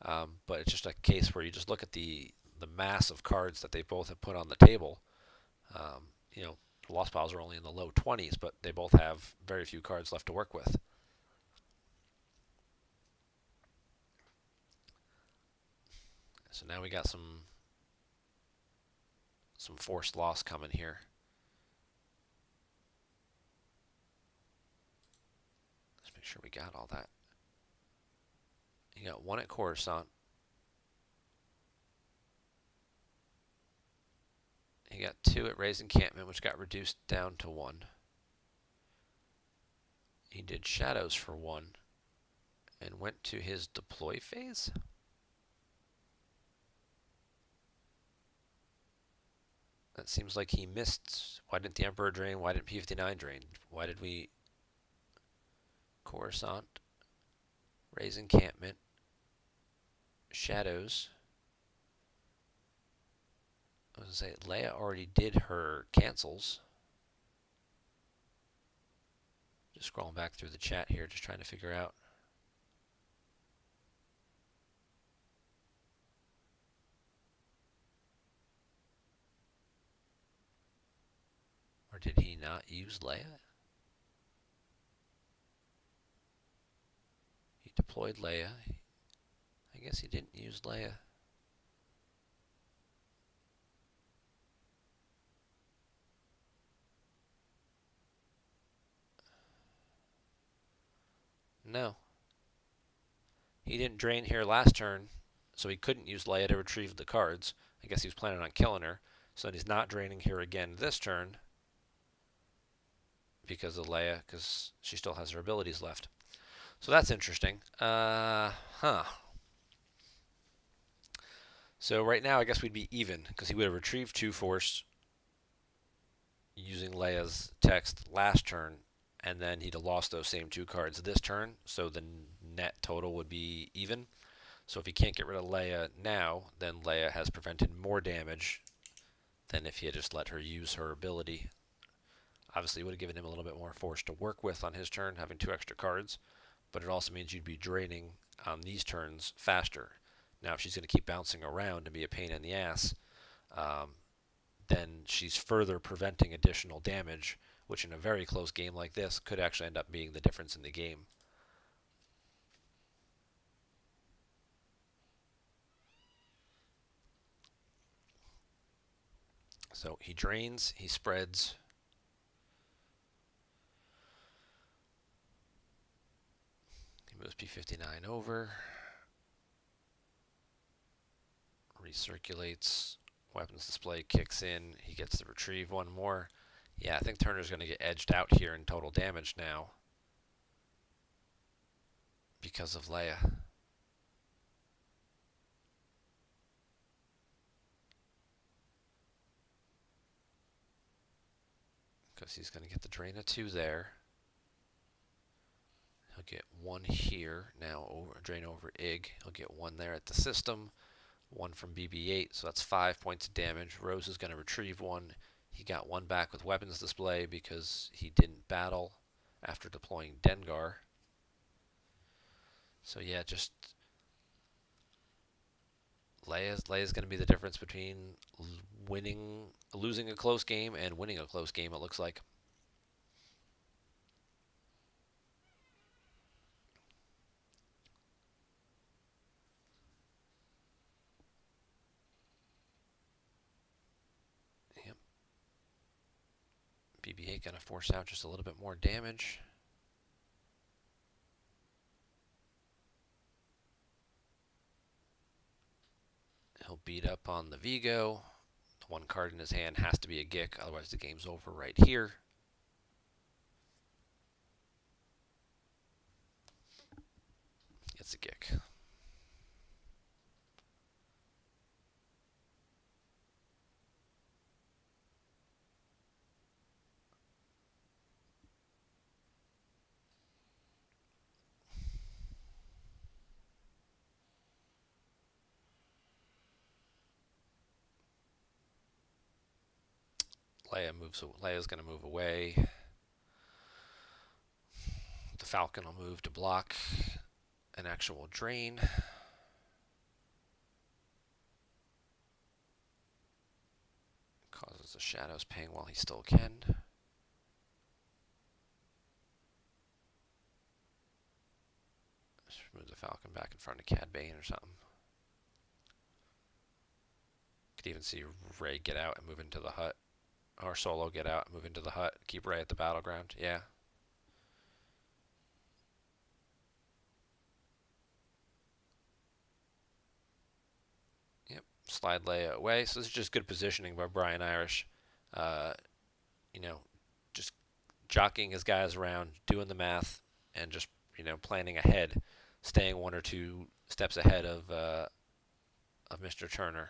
but it's just a case where you just look at the mass of cards that they both have put on the table. You know, the lost piles are only in the low 20s, but they both have very few cards left to work with. So now we got some forced loss coming here. Let's make sure we got all that. You got 1 at Coruscant. He got 2 at Ray's Encampment, which got reduced down to 1. He did Shadows for 1 and went to his deploy phase. That seems like he missed. Why didn't the Emperor drain? Why didn't P-59 drain? Why did we... Coruscant, Ray's Encampment, Shadows. I was going to say, Leia already did her cancels. Just scrolling back through the chat here, just trying to figure out. Or did he not use Leia? He deployed Leia. I guess he didn't use Leia. No. He didn't drain here last turn, so he couldn't use Leia to retrieve the cards. I guess he was planning on killing her. So then he's not draining here again this turn because of Leia, because she still has her abilities left. So that's interesting. So right now I guess we'd be even, because he would have retrieved 2 force using Leia's text last turn, and then he'd have lost those same 2 cards this turn, so the net total would be even. So if he can't get rid of Leia now, then Leia has prevented more damage than if he had just let her use her ability. Obviously, it would have given him a little bit more force to work with on his turn, having 2 extra cards, but it also means you'd be draining on these turns faster. Now, if she's going to keep bouncing around and be a pain in the ass, then she's further preventing additional damage, which in a very close game like this could actually end up being the difference in the game. So he drains, he spreads. He moves P59 over. Recirculates. Weapons display kicks in. He gets to retrieve 1 more. Yeah, I think Turner's going to get edged out here in total damage now because of Leia. Because he's going to get the drain of 2 there. He'll get 1 here now, drain over IG. He'll get 1 there at the system, 1 from BB-8, so that's 5 points of damage. Rose is going to retrieve 1. He got 1 back with weapons display because he didn't battle after deploying Dengar. So yeah, just Leia's going to be the difference between losing a close game and winning a close game, it looks like. Yep. BB-8 going to force out just a little bit more damage. He'll beat up on the Vigo. The 1 card in his hand has to be a Gick, otherwise the game's over right here. It's a Gick. Leia's going to move away. The Falcon will move to block an actual drain. Causes the Shadows ping while he still can. Just move the Falcon back in front of Cad Bane or something. Could even see Rey get out and move into the hut. Or Solo get out and move into the hut. Keep Rey at the battleground. Yeah. Yep. Slide Leia away. So this is just good positioning by BryanIrish. You know, just jockeying his guys around, doing the math, and just, planning ahead, staying 1 or 2 steps ahead of MJTurner.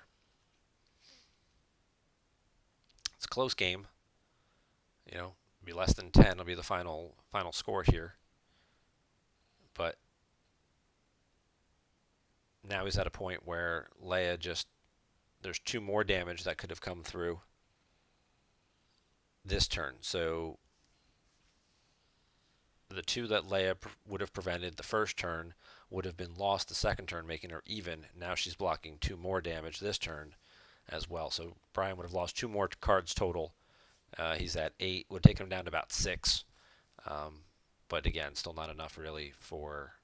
It's a close game. It'll be less than 10. It'll be the final score here. But now he's at a point where Leia there's 2 more damage that could have come through this turn. So the 2 that Leia would have prevented the first turn would have been lost the second turn, making her even. Now she's blocking 2 more damage this turn as well. So Bryan would have lost 2 more cards total. He's at 8. Would take him down to about 6. But again, still not enough really for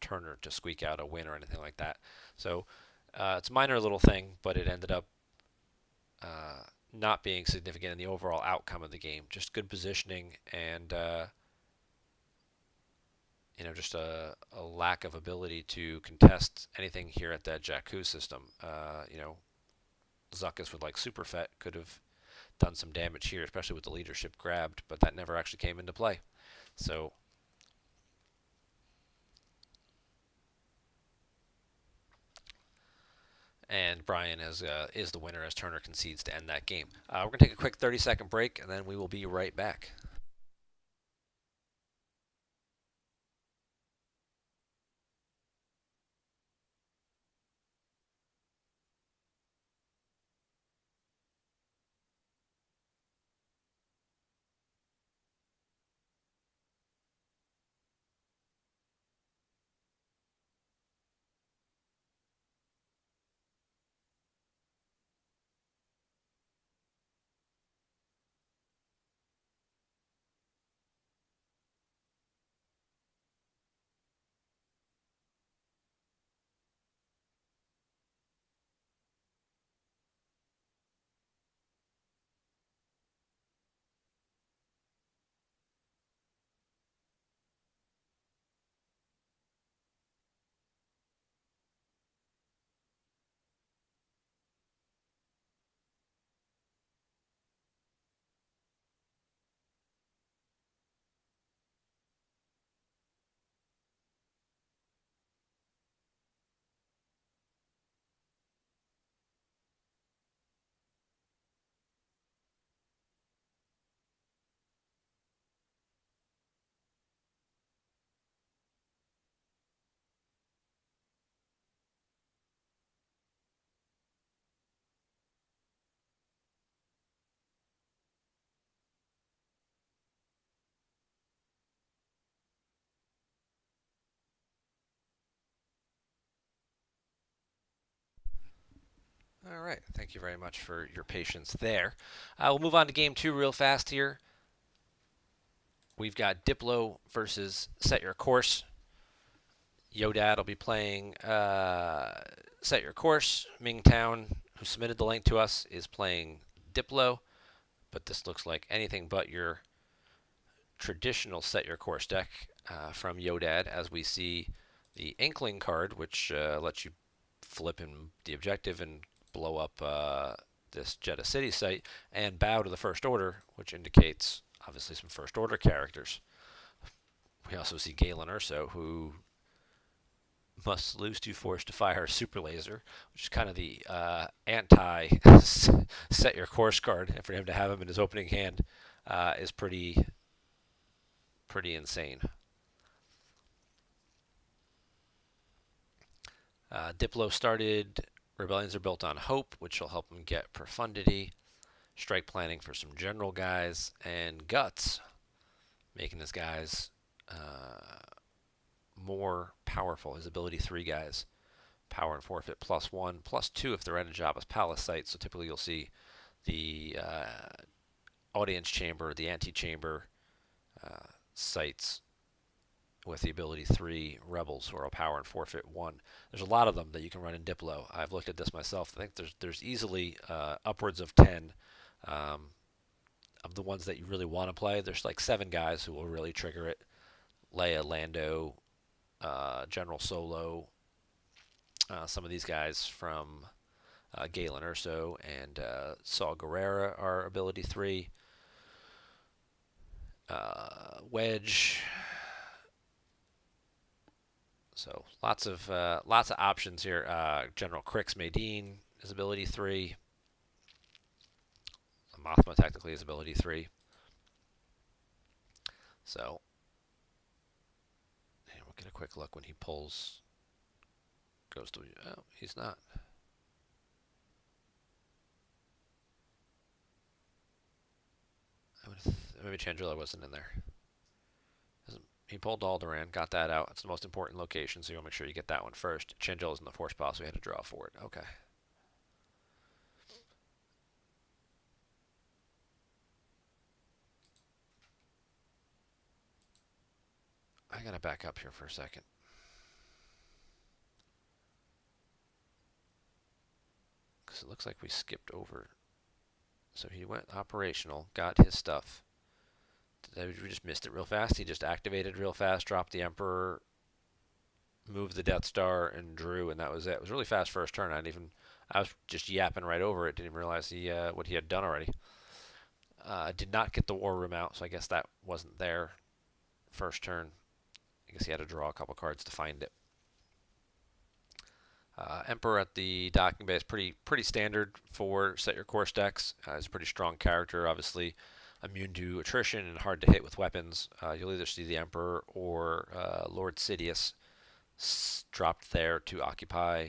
Turner to squeak out a win or anything like that. So it's a minor little thing, but it ended up not being significant in the overall outcome of the game. Just good positioning and just a lack of ability to contest anything here at that Jakku system. Zuckuss with like Superfet could have done some damage here, especially with the leadership grabbed, but that never actually came into play. So, and Bryan is the winner as Turner concedes to end that game. We're going to take a quick 30-second break, and then we will be right back. All right. Thank you very much for your patience there. We'll move on to game two real fast here. We've got Diplo versus Set Your Course. Yodad will be playing Set Your Course. Mingtown, who submitted the link to us, is playing Diplo. But this looks like anything but your traditional Set Your Course deck from Yodad, as we see the Inkling card, which lets you flip in the objective and blow up this Jedha City site, and bow to the First Order, which indicates obviously some First Order characters. We also see Galen Urso, who must lose 2 force to fire a super laser, which is kind of the anti Set Your Course card, and for him to have him in his opening hand is pretty insane. Diplo started Rebellions Are Built on Hope, which will help him get Profundity, Strike Planning for some general guys, and Guts, making his guys more powerful. His ability 3 guys, power and forfeit +1, +2 if they're at a Jabba's Palace site. So typically you'll see the audience chamber, the antechamber sites with the ability 3 rebels who are a power and forfeit 1. There's a lot of them that you can run in Diplo. I've looked at this myself. I think there's easily upwards of 10 of the ones that you really want to play. There's like 7 guys who will really trigger it. Leia, Lando, General Solo, some of these guys from Galen Urso and Saw Gerrera are ability 3. Wedge. So lots of options here. General Crix Madine is ability 3. Mothma technically is ability 3. So we'll get a quick look when he pulls. Goes to he's not. Maybe Chandrilla wasn't in there. He pulled Alderaan, got that out. It's the most important location, so you'll make sure you get that one first. Chandrilla's in the force pile, so we had to draw for it. Okay. I gotta back up here for a second. Because it looks like we skipped over. So he went operational, got his stuff, We just missed it real fast. He just activated real fast, dropped the Emperor, moved the Death Star, and drew, and that was it. It was really fast first turn. I was just yapping right over it. Didn't even realize what he had done already. Did not get the War Room out, so I guess that wasn't there first turn. I guess he had to draw a couple cards to find it. Emperor at the docking bay is pretty standard for Set Your Course decks. He's a pretty strong character, obviously immune to attrition and hard to hit with weapons. You'll either see the Emperor or Lord Sidious dropped there to occupy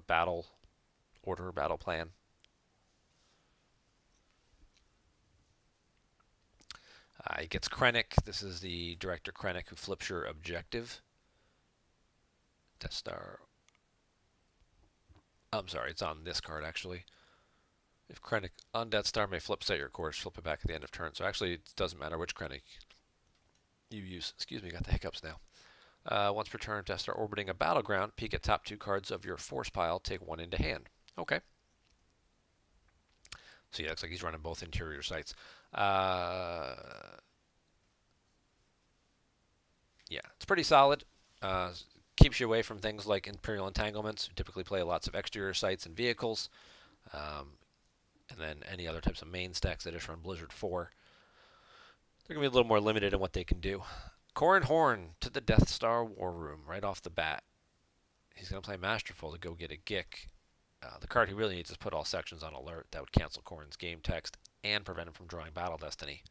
battle order, battle plan. He gets Krennic. This is the Director Krennic who flips your objective. Death Star. I'm sorry, it's on this card actually. If Krennic on Death Star may flip Set Your Course, flip it back at the end of turn. So actually, it doesn't matter which Krennic you use. Excuse me, got the hiccups now. Once per turn, Death Star orbiting a battleground, peek at top 2 cards of your force pile, take 1 into hand. Okay. So yeah, looks like he's running both interior sights. Yeah, it's pretty solid. Keeps you away from things like Imperial Entanglements, who typically play lots of exterior sights and vehicles. And then any other types of main stacks that just run Blizzard 4. They're going to be a little more limited in what they can do. Corran Horn to the Death Star War Room right off the bat. He's going to play Masterful to go get a Gick. The card he really needs is put all sections on alert. That would cancel Corran's game text and prevent him from drawing Battle Destiny.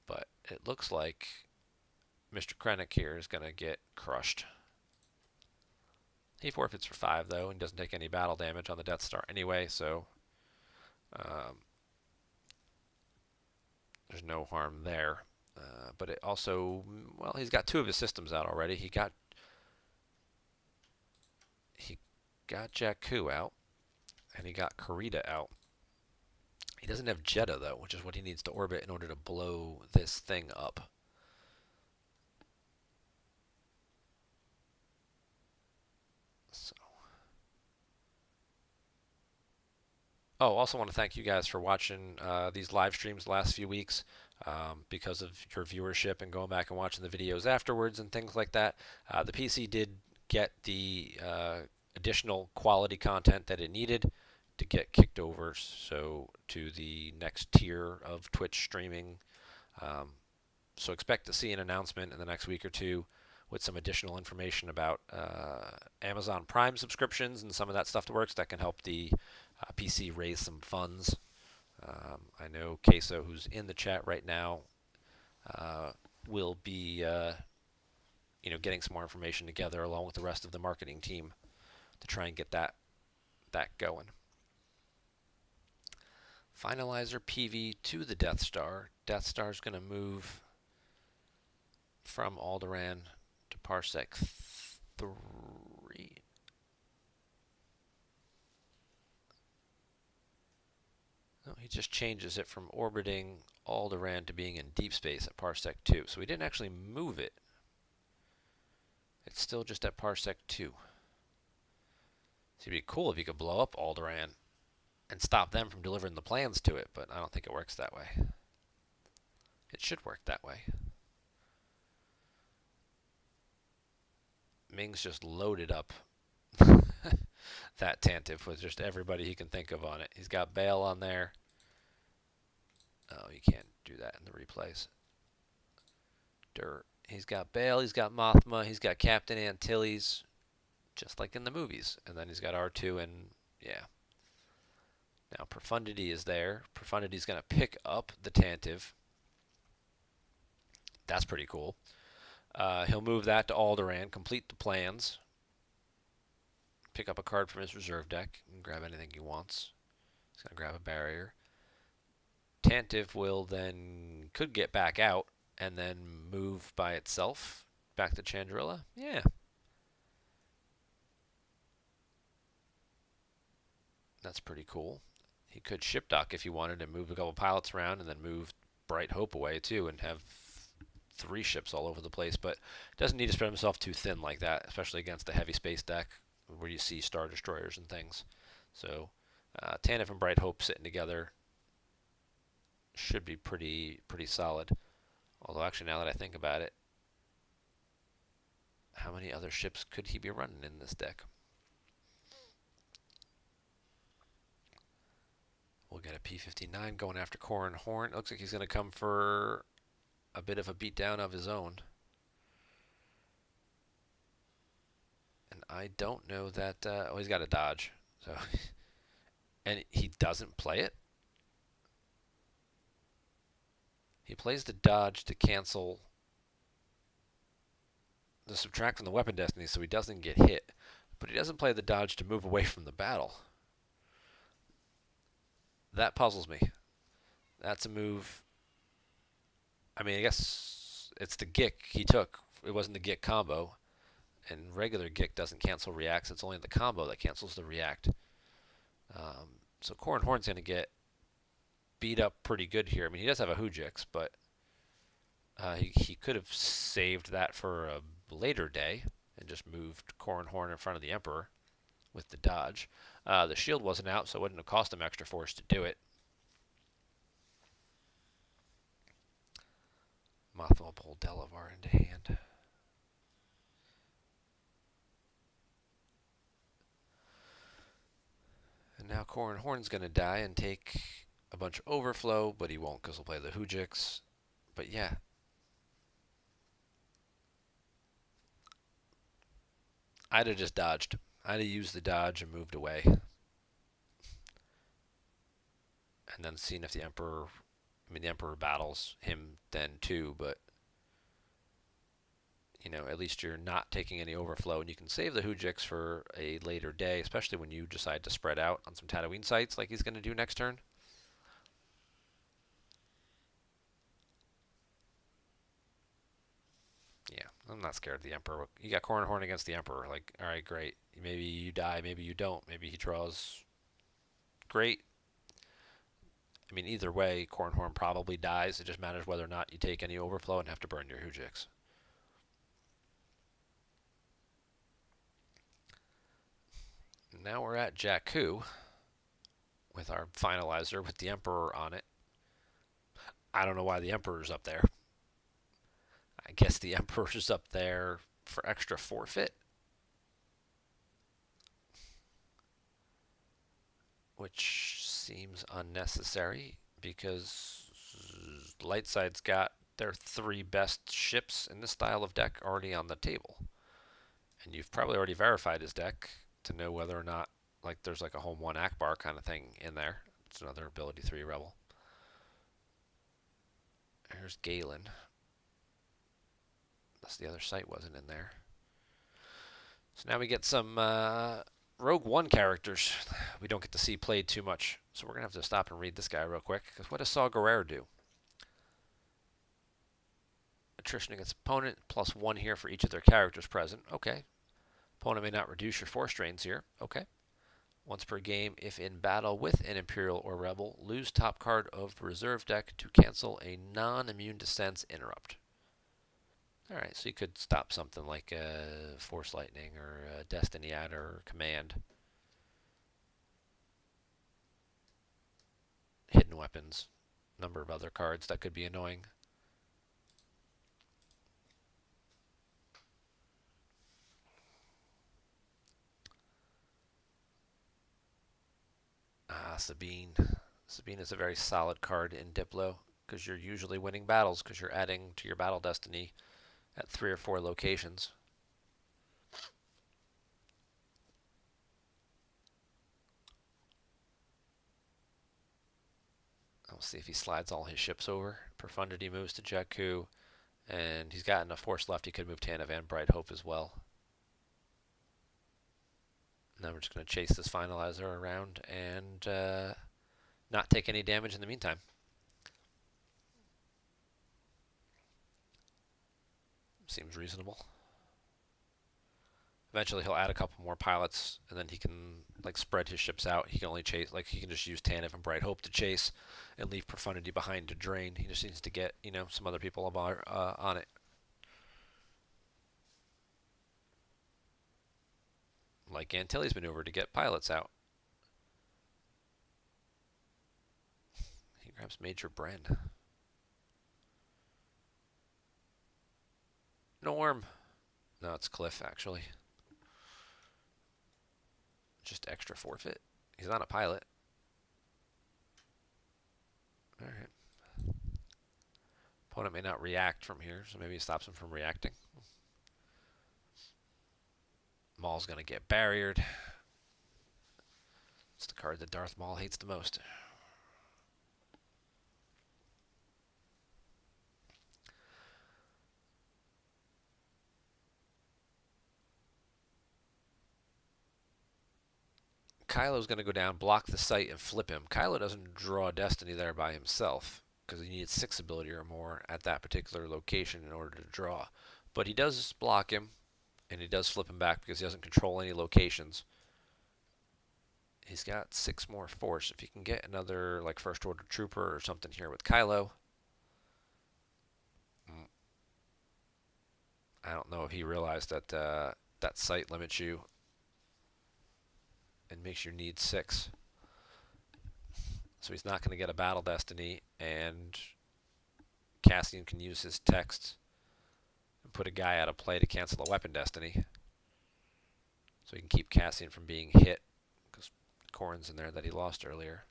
But it looks like Mr. Krennic here is going to get crushed. He forfeits for 5 though and doesn't take any battle damage on the Death Star anyway, so there's no harm there. But it also, well, he's got 2 of his systems out already. He got Jakku out, and he got Karita out. He doesn't have Jedha though, which is what he needs to orbit in order to blow this thing up. So, also want to thank you guys for watching these live streams the last few weeks. Because of your viewership and going back and watching the videos afterwards and things like that. The PC did get the additional quality content that it needed to get kicked over to the next tier of Twitch streaming. So expect to see an announcement in the next week or two with some additional information about Amazon Prime subscriptions and some of that stuff that works that can help the PC raise some funds. I know Queso, who's in the chat right now, will be getting some more information together along with the rest of the marketing team to try and get that going. Finalizer PV to the Death Star. Death Star is going to move from Alderaan to Parsec 3. No, he just changes it from orbiting Alderaan to being in deep space at Parsec 2. So he didn't actually move it. It's still just at Parsec 2. So it'd be cool if you could blow up Alderaan and stop them from delivering the plans to it, but I don't think it works that way. It should work that way. Ming's just loaded up that Tantive with just everybody he can think of on it. He's got Bail on there. Oh, you can't do that in the replays. Dirt. He's got Bail, he's got Mothma, he's got Captain Antilles, just like in the movies. And then he's got R2 and, yeah. Now Profundity is there. Profundity's going to pick up the Tantive. That's pretty cool. He'll move that to Alderaan, complete the plans. Pick up a card from his reserve deck and grab anything he wants. He's going to grab a barrier. Tantive will then, could get back out and then move by itself back to Chandrilla. Yeah. That's pretty cool. He could ship dock if he wanted and move a couple pilots around and then move Bright Hope away too and have 3 ships all over the place, but doesn't need to spread himself too thin like that, especially against a heavy space deck where you see Star Destroyers and things. So Tantive and Bright Hope sitting together should be pretty solid. Although actually, now that I think about it, how many other ships could he be running in this deck? We'll get a P-59 going after Corran Horn. It looks like he's going to come for a bit of a beatdown of his own. And I don't know that... oh, he's got a dodge. So, and he doesn't play it? He plays the dodge to cancel the subtract from the weapon destiny so he doesn't get hit. But he doesn't play the dodge to move away from the battle. That puzzles me. That's a move. I mean, I guess it's the Gick he took. It wasn't the Gick combo. And regular Gick doesn't cancel reacts. It's only the combo that cancels the react. So Corran Horn's going to get beat up pretty good here. I mean, he does have a Hujix, but he could have saved that for a later day and just moved Corran Horn in front of the Emperor with the dodge. The shield wasn't out, so it wouldn't have cost him extra force to do it. Mothma pull Delavar into hand. And now Corran Horn's going to die and take a bunch of overflow, but he won't because he'll play the Hujix. But yeah. I'd have just dodged. I'd have used the dodge and moved away. And then seen if the Emperor... I mean, the Emperor battles him then too, but... You know, at least you're not taking any overflow, and you can save the Hujix for a later day, especially when you decide to spread out on some Tatooine sites like he's going to do next turn. Yeah, I'm not scared of the Emperor. You got Corran Horn against the Emperor. Like, all right, great. Maybe you die, maybe you don't. Maybe he draws. Great. I mean, either way, Corran Horn probably dies. It just matters whether or not you take any overflow and have to burn your Hujix. Now we're at Jakku with our finalizer with the Emperor on it. I don't know why the Emperor's up there. I guess the Emperor's up there for extra forfeit. Which seems unnecessary because Lightside's got their 3 best ships in this style of deck already on the table. And you've probably already verified his deck to know whether or not like there's like a home 1 Akbar kind of thing in there. It's another ability 3 rebel. There's Galen. Unless the other site wasn't in there. So now we get some Rogue One characters we don't get to see played too much. So we're going to have to stop and read this guy real quick. Because what does Saw Gerrera do? Attrition against opponent, +1 here for each of their characters present. Okay. Opponent may not reduce your force drains here. Okay. Once per game, if in battle with an Imperial or Rebel, lose top card of the reserve deck to cancel a non-immune to sense interrupt. Alright, so you could stop something like Force Lightning or Destiny Adder or Command. Hidden weapons. Number of other cards that could be annoying. Sabine. Sabine is a very solid card in Diplo because you're usually winning battles because you're adding to your battle destiny at 3 or 4 locations. We'll see if he slides all his ships over. Profundity moves to Jakku, and he's got enough force left. He could move Tanev and Bright Hope as well. Now we're just going to chase this finalizer around and not take any damage in the meantime. Seems reasonable. Eventually he'll add a couple more pilots, and then he can like spread his ships out. He can only chase, like he can just use Tanev and Bright Hope to chase, and leave Profundity behind to drain. He just needs to get some other people on it. Like Antilles maneuver to get pilots out. He Perhaps Major Bren. Norm. No, it's Cliff, actually. Just extra forfeit. He's not a pilot. Alright. Opponent may not react from here, so maybe he stops him from reacting. Maul's going to get barriered. It's the card that Darth Maul hates the most. Kylo's going to go down, block the sight, and flip him. Kylo doesn't draw Destiny there by himself because he needs 6 ability or more at that particular location in order to draw. But he does block him, and he does flip him back because he doesn't control any locations. He's got 6 more force. If he can get another like First Order Trooper or something here with Kylo, I don't know if he realized that that sight limits you and makes you need 6. So he's not going to get a Battle Destiny, and Cassian can use his text and put a guy out of play to cancel a Weapon Destiny. So he can keep Cassian from being hit, because Corrin's in there that he lost earlier.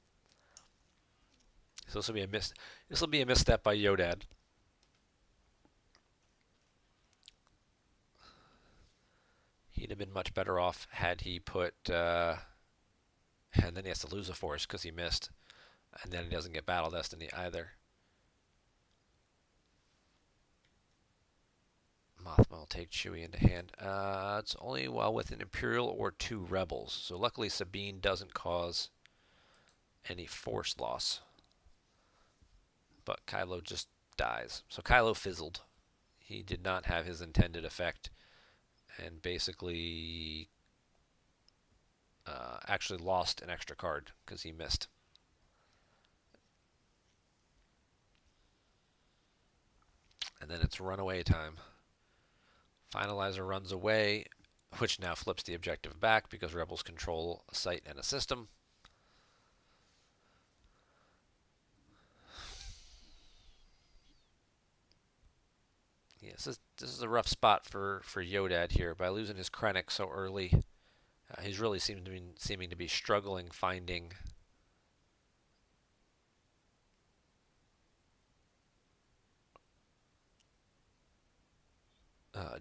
So this will be a misstep by Yodad. He'd have been much better off had he put, and then he has to lose a force because he missed, and then he doesn't get Battle Destiny either. Mothma will take Chewie into hand. It's only while with an Imperial or 2 Rebels, so luckily Sabine doesn't cause any force loss. But Kylo just dies. So Kylo fizzled. He did not have his intended effect, and basically actually lost an extra card because he missed. And then it's runaway time. Finalizer runs away, which now flips the objective back because Rebels control a site and a system. Yes, this is a rough spot for Yodad here. By losing his Krennic so early, he's really seeming to be struggling finding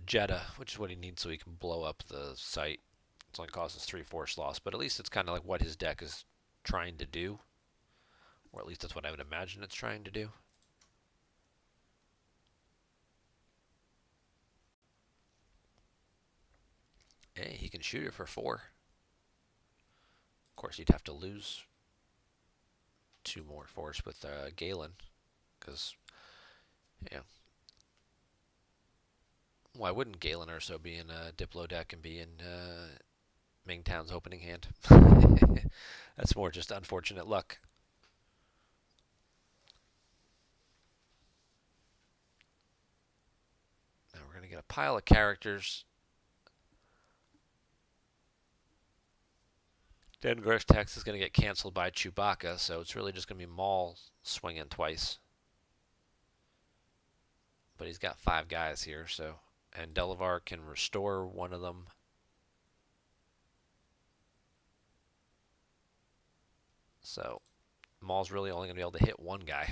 Jedha, which is what he needs so he can blow up the site. It only causes 3 force loss, but at least it's kind of like what his deck is trying to do, or at least that's what I would imagine it's trying to do. Hey, he can shoot it for 4. Of course, he'd have to lose 2 more force with Galen, because, yeah. Why wouldn't Galen Urso be in a Diplo deck and be in Mingtown's opening hand? That's more just unfortunate luck. Now we're going to get a pile of characters. Dengar's text is going to get canceled by Chewbacca, so it's really just going to be Maul swinging twice. But he's got 5 guys here, so... And Delavar can restore one of them. So, Maul's really only going to be able to hit 1 guy.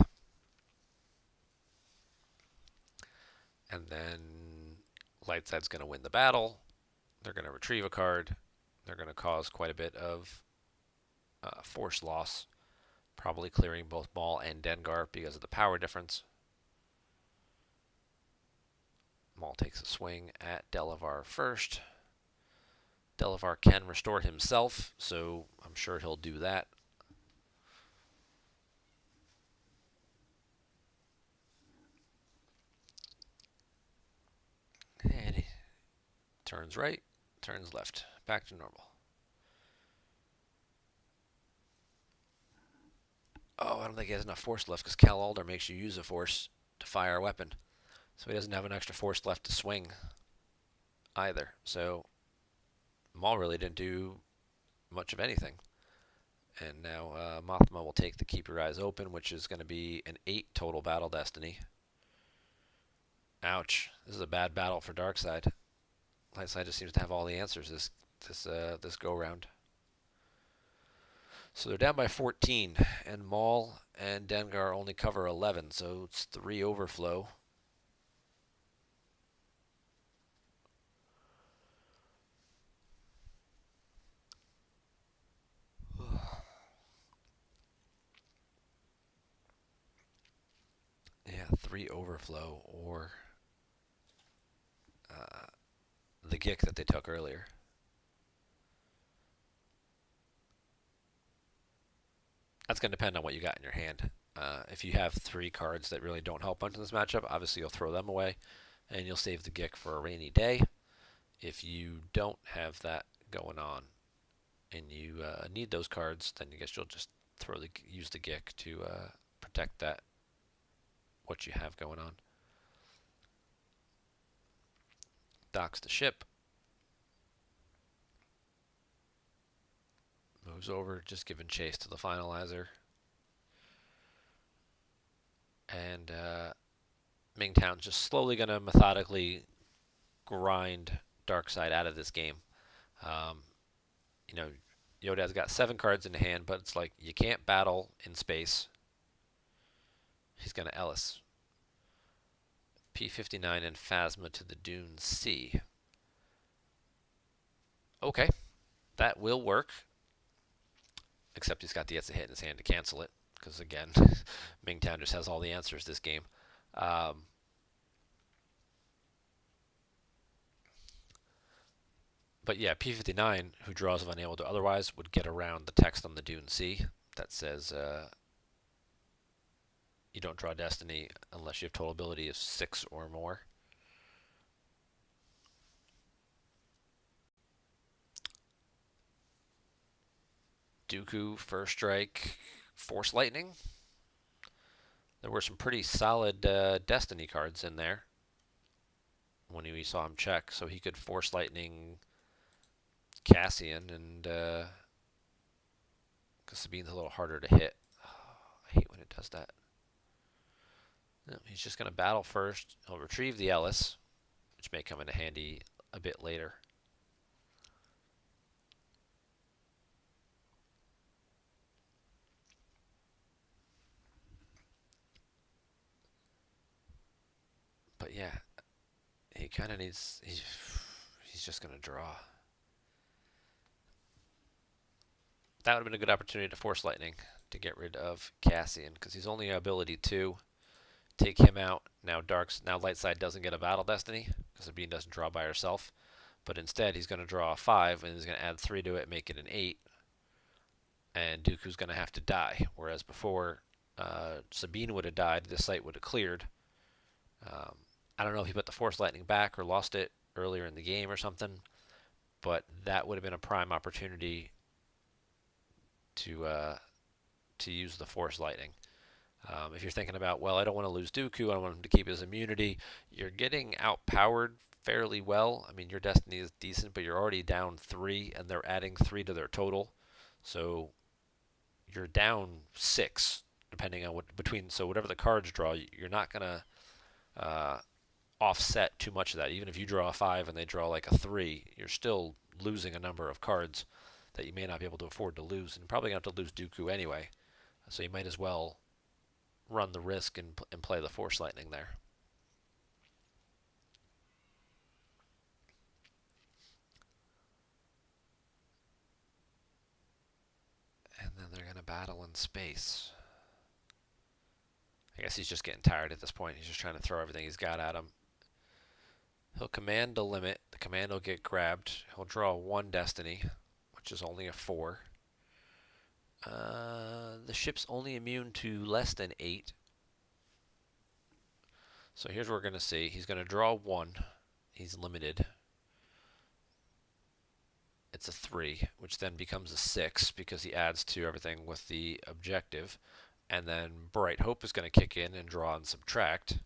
And then Lightside's going to win the battle. They're going to retrieve a card. They're going to cause quite a bit of force loss. Probably clearing both Maul and Dengar because of the power difference. Maul takes a swing at Delavar first. Delavar can restore himself, so I'm sure he'll do that. And he turns right, turns left, back to normal. Oh, I don't think he has enough force left because Cal Alder makes you use a force to fire a weapon. So he doesn't have an extra force left to swing either. So Maul really didn't do much of anything. And now Mothma will take the Keep Your Eyes Open, which is going to be an 8 total battle destiny. Ouch. This is a bad battle for Darkseid. Lightside just seems to have all the answers this go round. So they're down by 14, and Maul and Dengar only cover 11, so it's 3 overflow. Yeah, 3 overflow or the Gick that they took earlier. That's going to depend on what you got in your hand. If you have 3 cards that really don't help much in this matchup, obviously you'll throw them away, and you'll save the Gick for a rainy day. If you don't have that going on, and you need those cards, then I guess you'll just use the Gick to protect that what you have going on. Docks the ship. Moves over, just giving chase to the finalizer. And Mingtown's just slowly going to methodically grind Darkseid out of this game. You know, Yodad's got 7 cards in hand, but it's like you can't battle in space. He's going to Ellis. P59 and Phasma to the Dune C. Okay, that will work. Except he's got the It's a Hit in his hand to cancel it. Because again, Mingtown just has all the answers this game. But yeah, P59, who draws if unable to otherwise, would get around the text on the Dune C that says you don't draw Destiny unless you have total ability of 6 or more. Dooku, First Strike, Force Lightning. There were some pretty solid Destiny cards in there when we saw him check, so he could Force Lightning Cassian, and because Sabine's a little harder to hit. Oh, I hate when it does that. No, he's just going to battle first. He'll retrieve the Ellis, which may come into handy a bit later. But yeah, he kind of needs... He's just going to draw. That would have been a good opportunity to Force Lightning to get rid of Cassian, because he's only ability 2. Take him out. Now Lightside doesn't get a Battle Destiny, because Sabine doesn't draw by herself. But instead, he's going to draw a 5, and he's going to add 3 to it, make it an 8. And Dooku's going to have to die. Whereas before, Sabine would have died, the site would have cleared. I don't know if he put the Force Lightning back or lost it earlier in the game or something, but that would have been a prime opportunity to use the Force Lightning. If you're thinking about, well, I don't want to lose Dooku, I want him to keep his immunity, you're getting outpowered fairly well. I mean, your Destiny is decent, but you're already down 3, and they're adding 3 to their total. So you're down 6, depending on so whatever the cards draw, you're not going to offset too much of that. Even if you draw a 5 and they draw like a 3, you're still losing a number of cards that you may not be able to afford to lose, and you're probably going to have to lose Dooku anyway. So you might as well run the risk and play the Force Lightning there. And then they're going to battle in space. I guess he's just getting tired at this point. He's just trying to throw everything he's got at him. He'll command a limit. The command will get grabbed. He'll draw 1 Destiny, which is only a 4. The ship's only immune to less than 8. So here's what we're going to see. He's going to draw 1. He's limited. It's a 3, which then becomes a 6 because he adds to everything with the objective. And then Bright Hope is going to kick in and draw and subtract.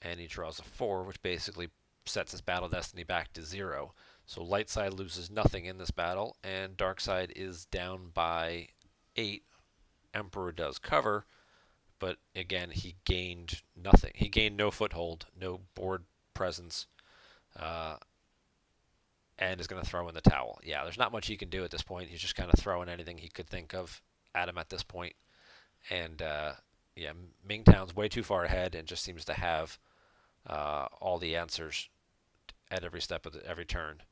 and he draws a 4, which basically sets his battle destiny back to 0. So light side loses nothing in this battle, and dark side is down by 8. Emperor does cover, but again, he gained nothing. He gained no foothold, no board presence, uh, and is going to throw in the towel. Yeah, there's not much he can do at this point. He's just kind of throwing anything he could think of at him at this point. And yeah, Mingtown's way too far ahead and just seems to have all the answers at every step of every turn.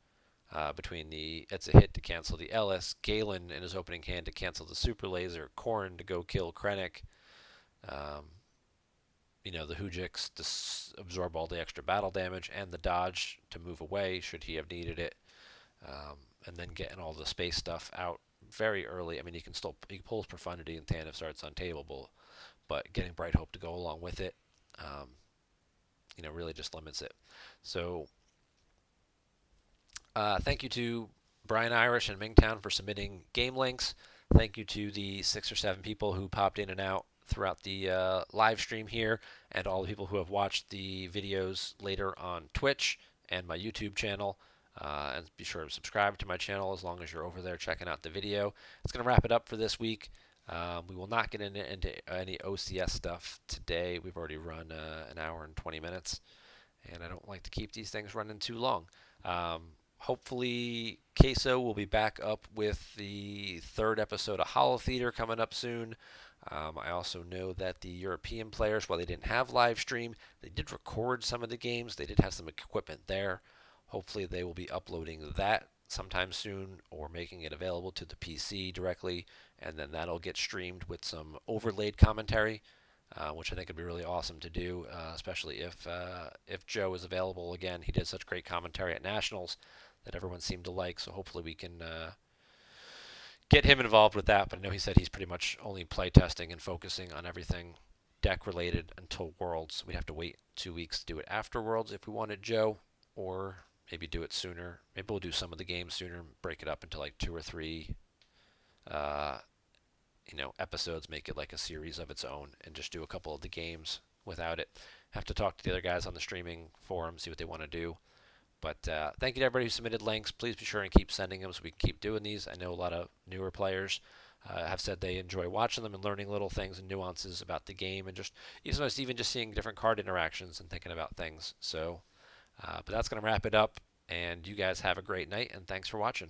Between it's a hit to cancel the Ellis, Galen in his opening hand to cancel the super laser, Korn to go kill Krennic, um, the Hujix to absorb all the extra battle damage, and the dodge to move away should he have needed it, and then getting all the space stuff out very early. I mean, he can pull his Profundity and Tantive Start's untameable, but getting Bright Hope to go along with it, really just limits it. So thank you to BryanIrish and Mingtown for submitting game links. Thank you to the 6 or 7 people who popped in and out throughout the live stream here, and all the people who have watched the videos later on Twitch and my YouTube channel. And be sure to subscribe to my channel as long as you're over there checking out the video. It's going to wrap it up for this week. We will not get into any OCS stuff today. We've already run an hour and 20 minutes, and I don't like to keep these things running too long. Hopefully, Queso will be back up with the 3rd episode of Hollow Theater coming up soon. I also know that the European players, while they didn't have live stream, they did record some of the games. They did have some equipment there. Hopefully, they will be uploading that sometime soon or making it available to the PC directly, and then that'll get streamed with some overlaid commentary, which I think would be really awesome to do, especially if Joe is available again. He did such great commentary at Nationals that everyone seemed to like, so hopefully we can get him involved with that. But I know he said he's pretty much only playtesting and focusing on everything deck related until Worlds. We'd have to wait 2 weeks to do it after Worlds if we wanted Joe, or maybe do it sooner. Maybe we'll do some of the games sooner, break it up into like 2 or 3 episodes, make it like a series of its own, and just do a couple of the games without it. Have to talk to the other guys on the streaming forum, see what they want to do. But thank you to everybody who submitted links. Please be sure and keep sending them so we can keep doing these. I know a lot of newer players have said they enjoy watching them and learning little things and nuances about the game, and just even just seeing different card interactions and thinking about things. So, but that's going to wrap it up, and you guys have a great night, and thanks for watching.